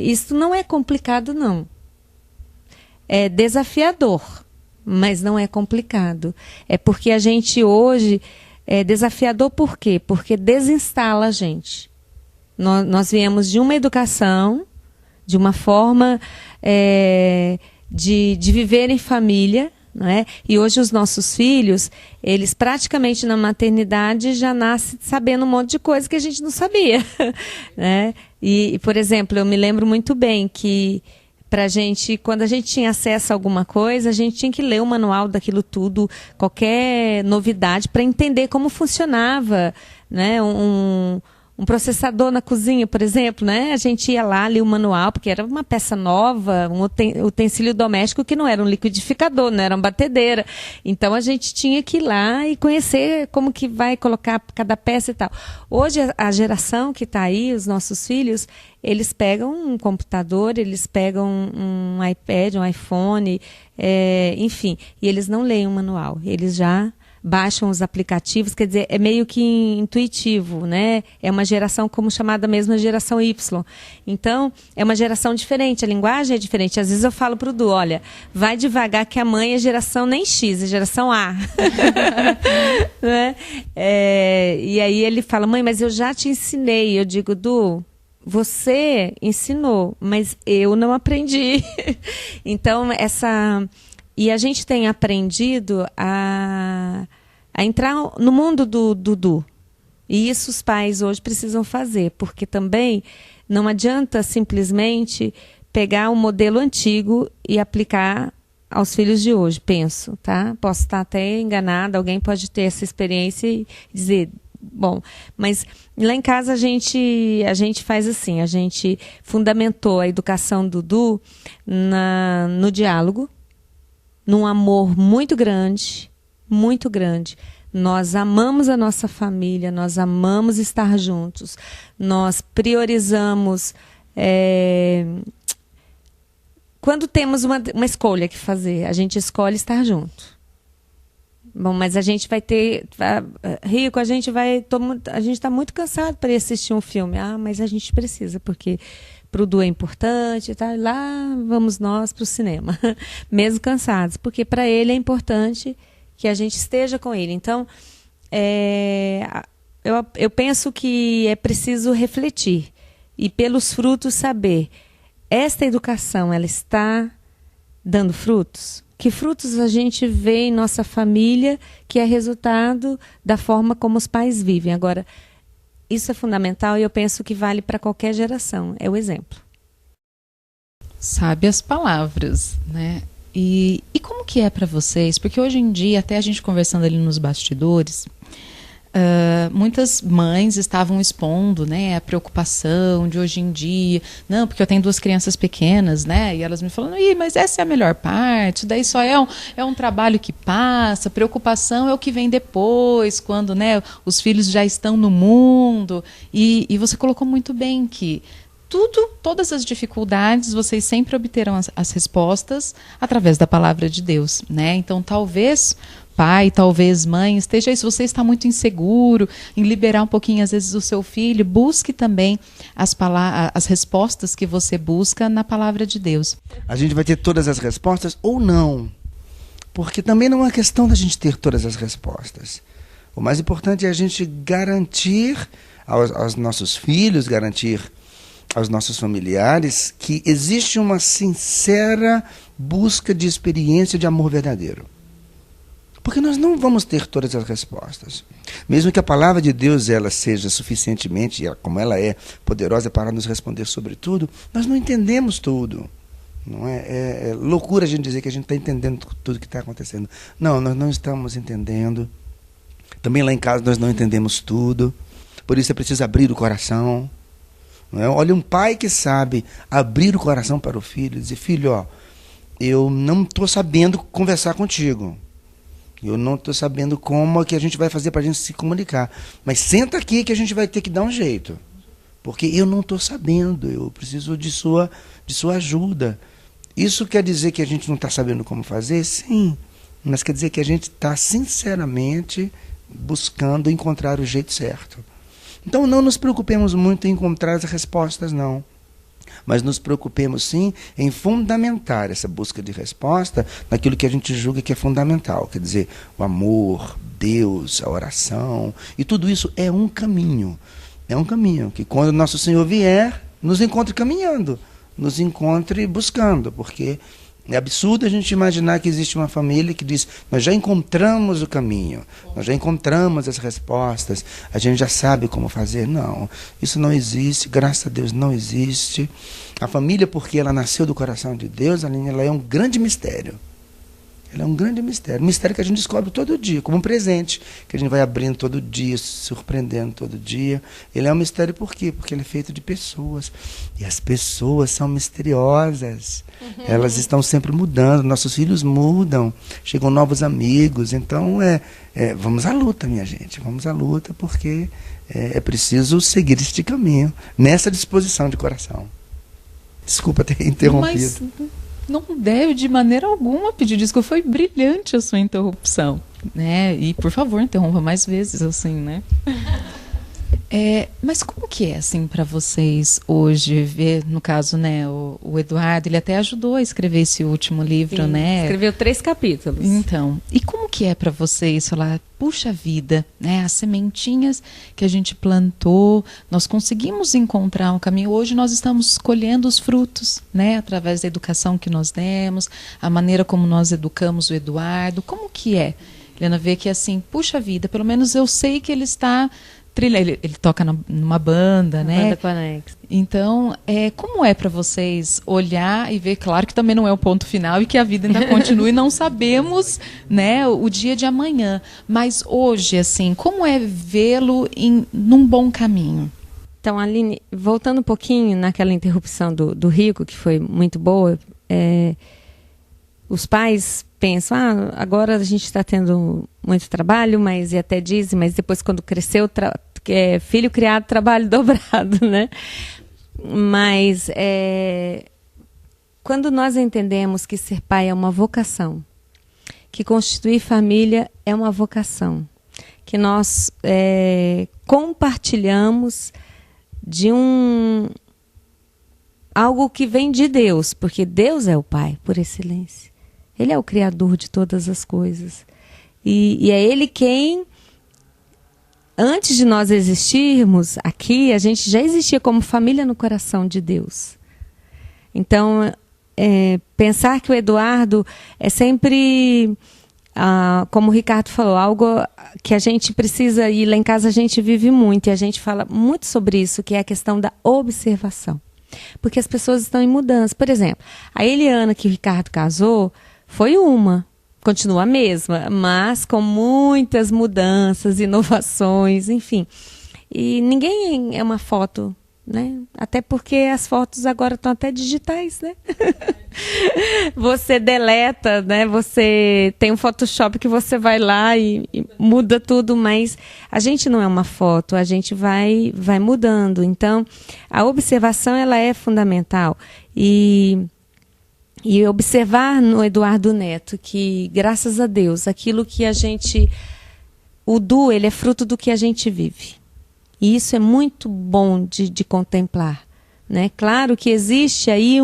[SPEAKER 4] isso não é complicado, não. É desafiador, mas não é complicado. É porque a gente hoje é desafiador por quê? Porque desinstala a gente. Nós viemos de uma educação, de uma forma de viver em família, não é? E hoje os nossos filhos, eles praticamente na maternidade já nascem sabendo um monte de coisa que a gente não sabia. Né? E, por exemplo, eu me lembro muito bem que pra gente, quando a gente tinha acesso a alguma coisa, a gente tinha que ler o manual daquilo tudo, qualquer novidade, para entender como funcionava, né? Um processador na cozinha, por exemplo, né? A gente ia lá, lia o manual, porque era uma peça nova, um utensílio doméstico que não era um liquidificador, não era uma batedeira. Então a gente tinha que ir lá e conhecer como que vai colocar cada peça e tal. Hoje a geração que está aí, os nossos filhos, eles pegam um computador, eles pegam um iPad, um iPhone, enfim, e eles não leem o manual, eles já baixam os aplicativos, quer dizer, é meio que intuitivo, né? É uma geração como chamada mesmo a geração Y. Então, é uma geração diferente, a linguagem é diferente. Às vezes eu falo para o Du, olha, vai devagar que a mãe é geração nem X, é geração A. Né? E aí ele fala, mãe, mas eu já te ensinei. Eu digo, Du, você ensinou, mas eu não aprendi. Então, E a gente tem aprendido a entrar no mundo do Dudu. E isso os pais hoje precisam fazer, porque também não adianta simplesmente pegar um modelo antigo e aplicar aos filhos de hoje, penso, tá? Posso estar até enganada, alguém pode ter essa experiência e dizer, bom, mas lá em casa a gente faz assim, a gente fundamentou a educação do Dudu no diálogo, num amor muito grande, muito grande. Nós amamos a nossa família, nós amamos estar juntos, nós priorizamos... Quando temos uma escolha que fazer, a gente escolhe estar junto. Bom, mas a gente vai ter... Rico, a gente está muito cansado para ir assistir um filme. Ah, mas a gente precisa, porque... Para o Du é importante, tá? Lá vamos nós para o cinema, mesmo cansados, porque para ele é importante que a gente esteja com ele. Então, eu penso que é preciso refletir e pelos frutos saber, esta educação, ela está dando frutos? Que frutos a gente vê em nossa família que é resultado da forma como os pais vivem? Agora, isso é fundamental e eu penso que vale para qualquer geração. É o exemplo.
[SPEAKER 2] Sabe as palavras, né? E como que é para vocês? Porque hoje em dia, até a gente conversando ali nos bastidores, muitas mães estavam expondo, né, a preocupação de hoje em dia. Não, porque eu tenho 2 crianças pequenas, né? E elas me falando, mas essa é a melhor parte, daí só é um trabalho que passa, preocupação é o que vem depois, quando, né, os filhos já estão no mundo. E você colocou muito bem que todas as dificuldades, vocês sempre obterão as respostas através da palavra de Deus, né? Então, talvez pai, talvez mãe, esteja aí, se você está muito inseguro em liberar um pouquinho, às vezes, o seu filho, busque também as respostas que você busca na palavra de Deus.
[SPEAKER 3] A gente vai ter todas as respostas ou não? Porque também não é uma questão da gente ter todas as respostas. O mais importante é a gente garantir aos nossos filhos, garantir aos nossos familiares que existe uma sincera busca de experiência de amor verdadeiro. Porque nós não vamos ter todas as respostas. Mesmo que a palavra de Deus ela seja suficientemente, como ela é poderosa para nos responder sobre tudo, nós não entendemos tudo. Não é loucura a gente dizer que a gente está entendendo tudo que está acontecendo. Não, nós não estamos entendendo. Também lá em casa nós não entendemos tudo. Por isso é preciso abrir o coração. Não é? Olha, um pai que sabe abrir o coração para o filho e dizer, filho, ó, eu não estou sabendo conversar contigo. Eu não estou sabendo como que a gente vai fazer para a gente se comunicar. Mas senta aqui que a gente vai ter que dar um jeito. Porque eu não estou sabendo, eu preciso de sua ajuda. Isso quer dizer que a gente não está sabendo como fazer? Sim. Mas quer dizer que a gente está sinceramente buscando encontrar o jeito certo. Então não nos preocupemos muito em encontrar as respostas, não. Mas nos preocupemos sim em fundamentar essa busca de resposta naquilo que a gente julga que é fundamental. Quer dizer, o amor, Deus, a oração. E tudo isso é um caminho. É um caminho que quando Nosso Senhor vier, nos encontre caminhando. Nos encontre buscando. Porque é absurdo a gente imaginar que existe uma família que diz, nós já encontramos o caminho, nós já encontramos as respostas, a gente já sabe como fazer. Não, isso não existe, graças a Deus não existe. A família, porque ela nasceu do coração de Deus, Aline, ela é um grande mistério. Ela é um grande mistério. Um mistério que a gente descobre todo dia, como um presente, que a gente vai abrindo todo dia, se surpreendendo todo dia. Ele é um mistério por quê? Porque ele é feito de pessoas. E as pessoas são misteriosas. Elas estão sempre mudando. Nossos filhos mudam. Chegam novos amigos. Então, vamos à luta, minha gente. Vamos à luta, porque é preciso seguir este caminho, nessa disposição de coração. Desculpa ter interrompido.
[SPEAKER 2] Mas não deve de maneira alguma pedir desculpa. Foi brilhante a sua interrupção, né? E por favor, interrompa mais vezes, assim, né? Mas como que é assim para vocês hoje ver, no caso, né, o Eduardo, ele até ajudou a escrever esse último livro, sim, né?
[SPEAKER 4] Escreveu 3 capítulos.
[SPEAKER 2] Então, e como que é para vocês falar, puxa vida, né, as sementinhas que a gente plantou, nós conseguimos encontrar um caminho. Hoje nós estamos colhendo os frutos, né, através da educação que nós demos, a maneira como nós educamos o Eduardo. Como que é, Helena, ver que assim, puxa vida, pelo menos eu sei que ele está ele toca numa banda, né?
[SPEAKER 4] Banda Conex.
[SPEAKER 2] Então, como é para vocês olhar e ver, claro que também não é o ponto final e que a vida ainda continua e não sabemos, né, o dia de amanhã. Mas hoje, assim, como é vê-lo num bom caminho?
[SPEAKER 4] Então, Aline, voltando um pouquinho naquela interrupção do Rico, que foi muito boa, os pais pensam, agora a gente está tendo muito trabalho, e até dizem, mas depois quando cresceu, filho criado, trabalho dobrado, né? Mas quando nós entendemos que ser pai é uma vocação, que constituir família é uma vocação, que nós compartilhamos de algo que vem de Deus, porque Deus é o Pai, por excelência. Ele é o Criador de todas as coisas. E é Ele quem, antes de nós existirmos aqui, a gente já existia como família no coração de Deus. Então, pensar que o Eduardo é sempre, como o Ricardo falou, algo que a gente precisa, e lá em casa a gente vive muito, e a gente fala muito sobre isso, que é a questão da observação. Porque as pessoas estão em mudança. Por exemplo, a Eliana que o Ricardo casou, foi continua a mesma, mas com muitas mudanças, inovações, enfim. E ninguém é uma foto, né? Até porque as fotos agora estão até digitais, né? Você deleta, né? Você tem um Photoshop que você vai lá e muda tudo, mas a gente não é uma foto, a gente vai mudando. Então, a observação ela é fundamental. E observar no Eduardo Neto que, graças a Deus, aquilo que ele é fruto do que a gente vive. E isso é muito bom de contemplar, né? Claro que existe aí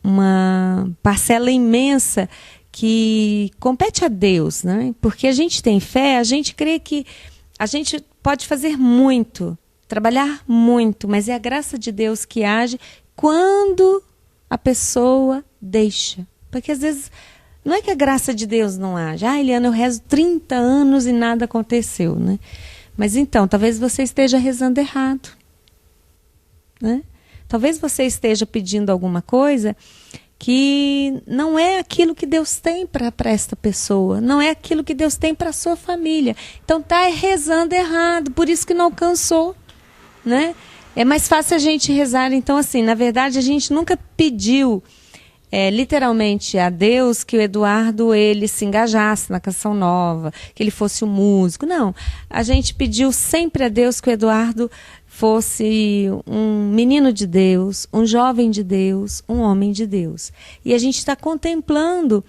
[SPEAKER 4] uma parcela imensa que compete a Deus, né? Porque a gente tem fé, a gente crê que a gente pode fazer muito, trabalhar muito, mas é a graça de Deus que age quando a pessoa deixa. Porque às vezes não é que a graça de Deus não age. Eliana, eu rezo 30 anos e nada aconteceu, né? Mas então, talvez você esteja rezando errado, né? Talvez você esteja pedindo alguma coisa que não é aquilo que Deus tem para esta pessoa, não é aquilo que Deus tem para a sua família. Então está rezando errado, por isso que não alcançou, né? É mais fácil a gente rezar, então assim, na verdade a gente nunca pediu literalmente a Deus que o Eduardo ele se engajasse na Canção Nova, que ele fosse um músico. Não, a gente pediu sempre a Deus que o Eduardo fosse um menino de Deus, um jovem de Deus, um homem de Deus. E a gente está contemplando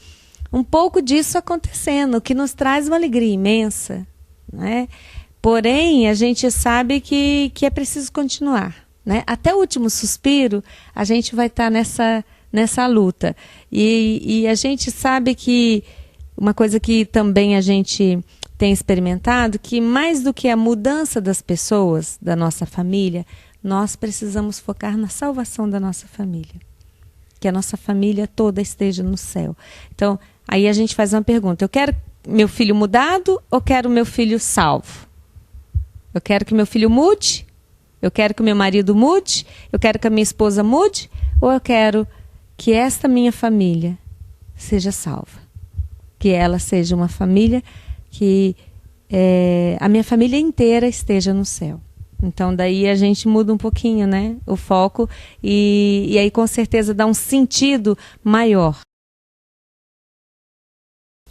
[SPEAKER 4] um pouco disso acontecendo, o que nos traz uma alegria imensa, né? Porém, a gente sabe que é preciso continuar, né? Até o último suspiro, a gente vai estar nessa luta. E a gente sabe que uma coisa que também a gente tem experimentado, que mais do que a mudança das pessoas, da nossa família, nós precisamos focar na salvação da nossa família. Que a nossa família toda esteja no céu. Então, aí a gente faz uma pergunta: eu quero meu filho mudado ou quero meu filho salvo? Eu quero que meu filho mude? Eu quero que meu marido mude? Eu quero que a minha esposa mude? Ou eu quero que esta minha família seja salva? Que ela seja uma família que a minha família inteira esteja no céu. Então daí a gente muda um pouquinho, né, o foco e aí com certeza dá um sentido maior.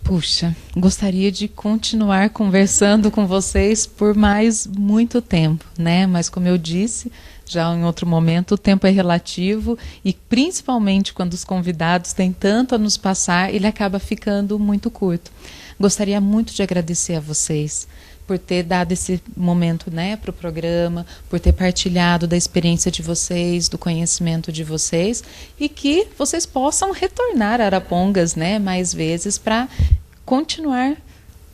[SPEAKER 2] Puxa, gostaria de continuar conversando com vocês por mais muito tempo, né? Mas como eu disse, já em outro momento, o tempo é relativo e principalmente quando os convidados têm tanto a nos passar, ele acaba ficando muito curto. Gostaria muito de agradecer a vocês por ter dado esse momento, né, para o programa, por ter partilhado da experiência de vocês, do conhecimento de vocês, e que vocês possam retornar a Arapongas, né, mais vezes para continuar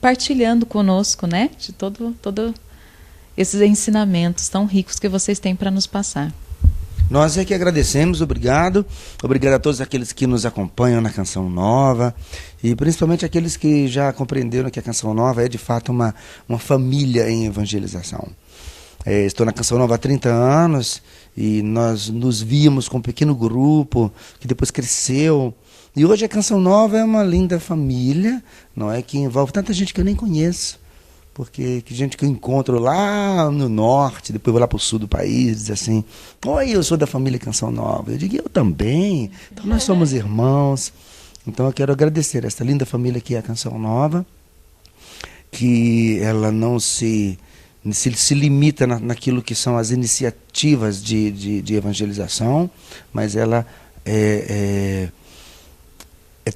[SPEAKER 2] partilhando conosco, né, de todo esses ensinamentos tão ricos que vocês têm para nos passar.
[SPEAKER 3] Nós é que agradecemos, obrigado. Obrigado a todos aqueles que nos acompanham na Canção Nova e principalmente aqueles que já compreenderam que a Canção Nova é de fato uma família em evangelização. Estou na Canção Nova há 30 anos e nós nos víamos com um pequeno grupo que depois cresceu. E hoje a Canção Nova é uma linda família, não é, que envolve tanta gente que eu nem conheço. Porque que gente que eu encontro lá no norte, depois vou lá para o sul do país, diz assim: oi, eu sou da família Canção Nova. Eu digo: eu também. Então nós somos irmãos. Então eu quero agradecer a esta linda família que é a Canção Nova, que ela não se limita naquilo que são as iniciativas de evangelização, mas ela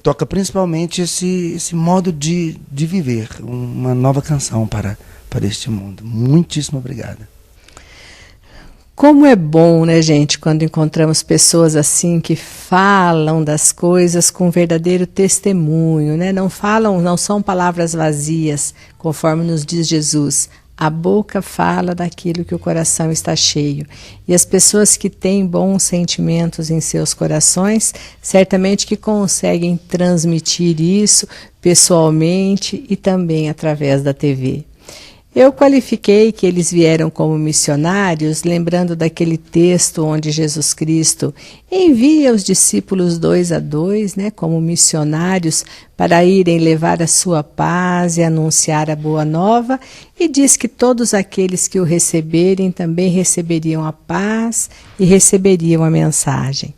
[SPEAKER 3] toca principalmente esse modo de viver, uma nova canção para este mundo. Muitíssimo obrigada.
[SPEAKER 1] Como é bom, né, gente, quando encontramos pessoas assim que falam das coisas com verdadeiro testemunho, né? Não são palavras vazias, conforme nos diz Jesus. A boca fala daquilo que o coração está cheio. E as pessoas que têm bons sentimentos em seus corações, certamente que conseguem transmitir isso pessoalmente e também através da TV. Eu qualifiquei que eles vieram como missionários, lembrando daquele texto onde Jesus Cristo envia os discípulos 2 a 2, né, como missionários, para irem levar a sua paz e anunciar a boa nova, e diz que todos aqueles que o receberem também receberiam a paz e receberiam a mensagem.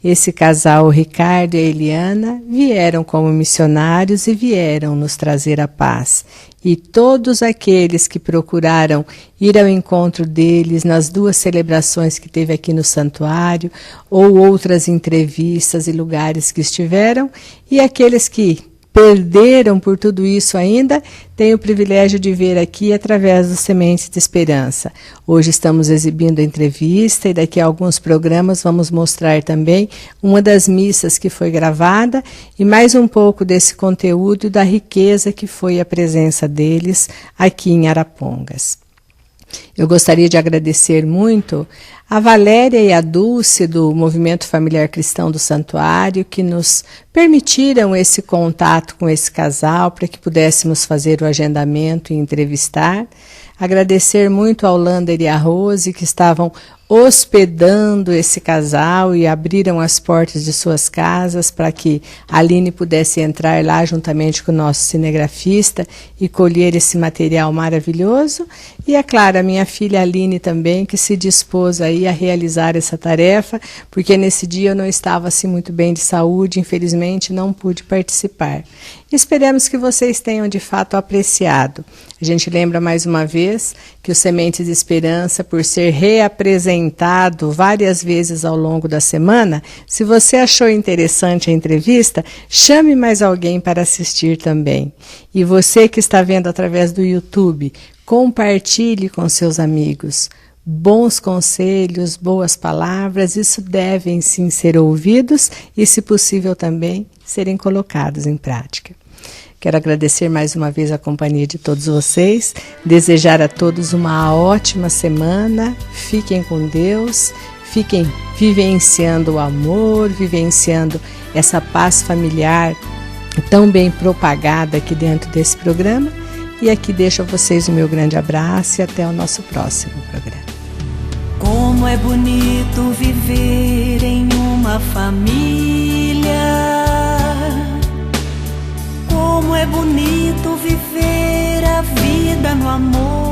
[SPEAKER 1] Esse casal, o Ricardo e a Eliana, vieram como missionários e vieram nos trazer a paz. E todos aqueles que procuraram ir ao encontro deles nas 2 celebrações que teve aqui no santuário, ou outras entrevistas e lugares que estiveram, e aqueles que perderam por tudo isso ainda, tenho o privilégio de ver aqui através do Sementes de Esperança. Hoje estamos exibindo a entrevista e daqui a alguns programas vamos mostrar também uma das missas que foi gravada e mais um pouco desse conteúdo e da riqueza que foi a presença deles aqui em Arapongas. Eu gostaria de agradecer muito a Valéria e a Dulce do Movimento Familiar Cristão do Santuário que nos permitiram esse contato com esse casal para que pudéssemos fazer o agendamento e entrevistar. Agradecer muito ao Lander e a Rose que estavam hospedando esse casal e abriram as portas de suas casas para que a Aline pudesse entrar lá juntamente com o nosso cinegrafista e colher esse material maravilhoso. E, é claro, a minha filha Aline também, que se dispôs aí a realizar essa tarefa, porque nesse dia eu não estava assim muito bem de saúde, infelizmente não pude participar. Esperamos que vocês tenham de fato apreciado. A gente lembra mais uma vez que o Sementes de Esperança, por ser reapresentado várias vezes ao longo da semana, se você achou interessante a entrevista, chame mais alguém para assistir também. E você que está vendo através do YouTube, compartilhe com seus amigos. Bons conselhos, boas palavras, isso devem sim ser ouvidos e, se possível, também serem colocados em prática. Quero agradecer mais uma vez a companhia de todos vocês, desejar a todos uma ótima semana, fiquem com Deus, fiquem vivenciando o amor, vivenciando essa paz familiar tão bem propagada aqui dentro desse programa. E aqui deixo a vocês o meu grande abraço e até o nosso próximo programa.
[SPEAKER 10] Como é bonito viver em uma família. Como é bonito viver a vida no amor.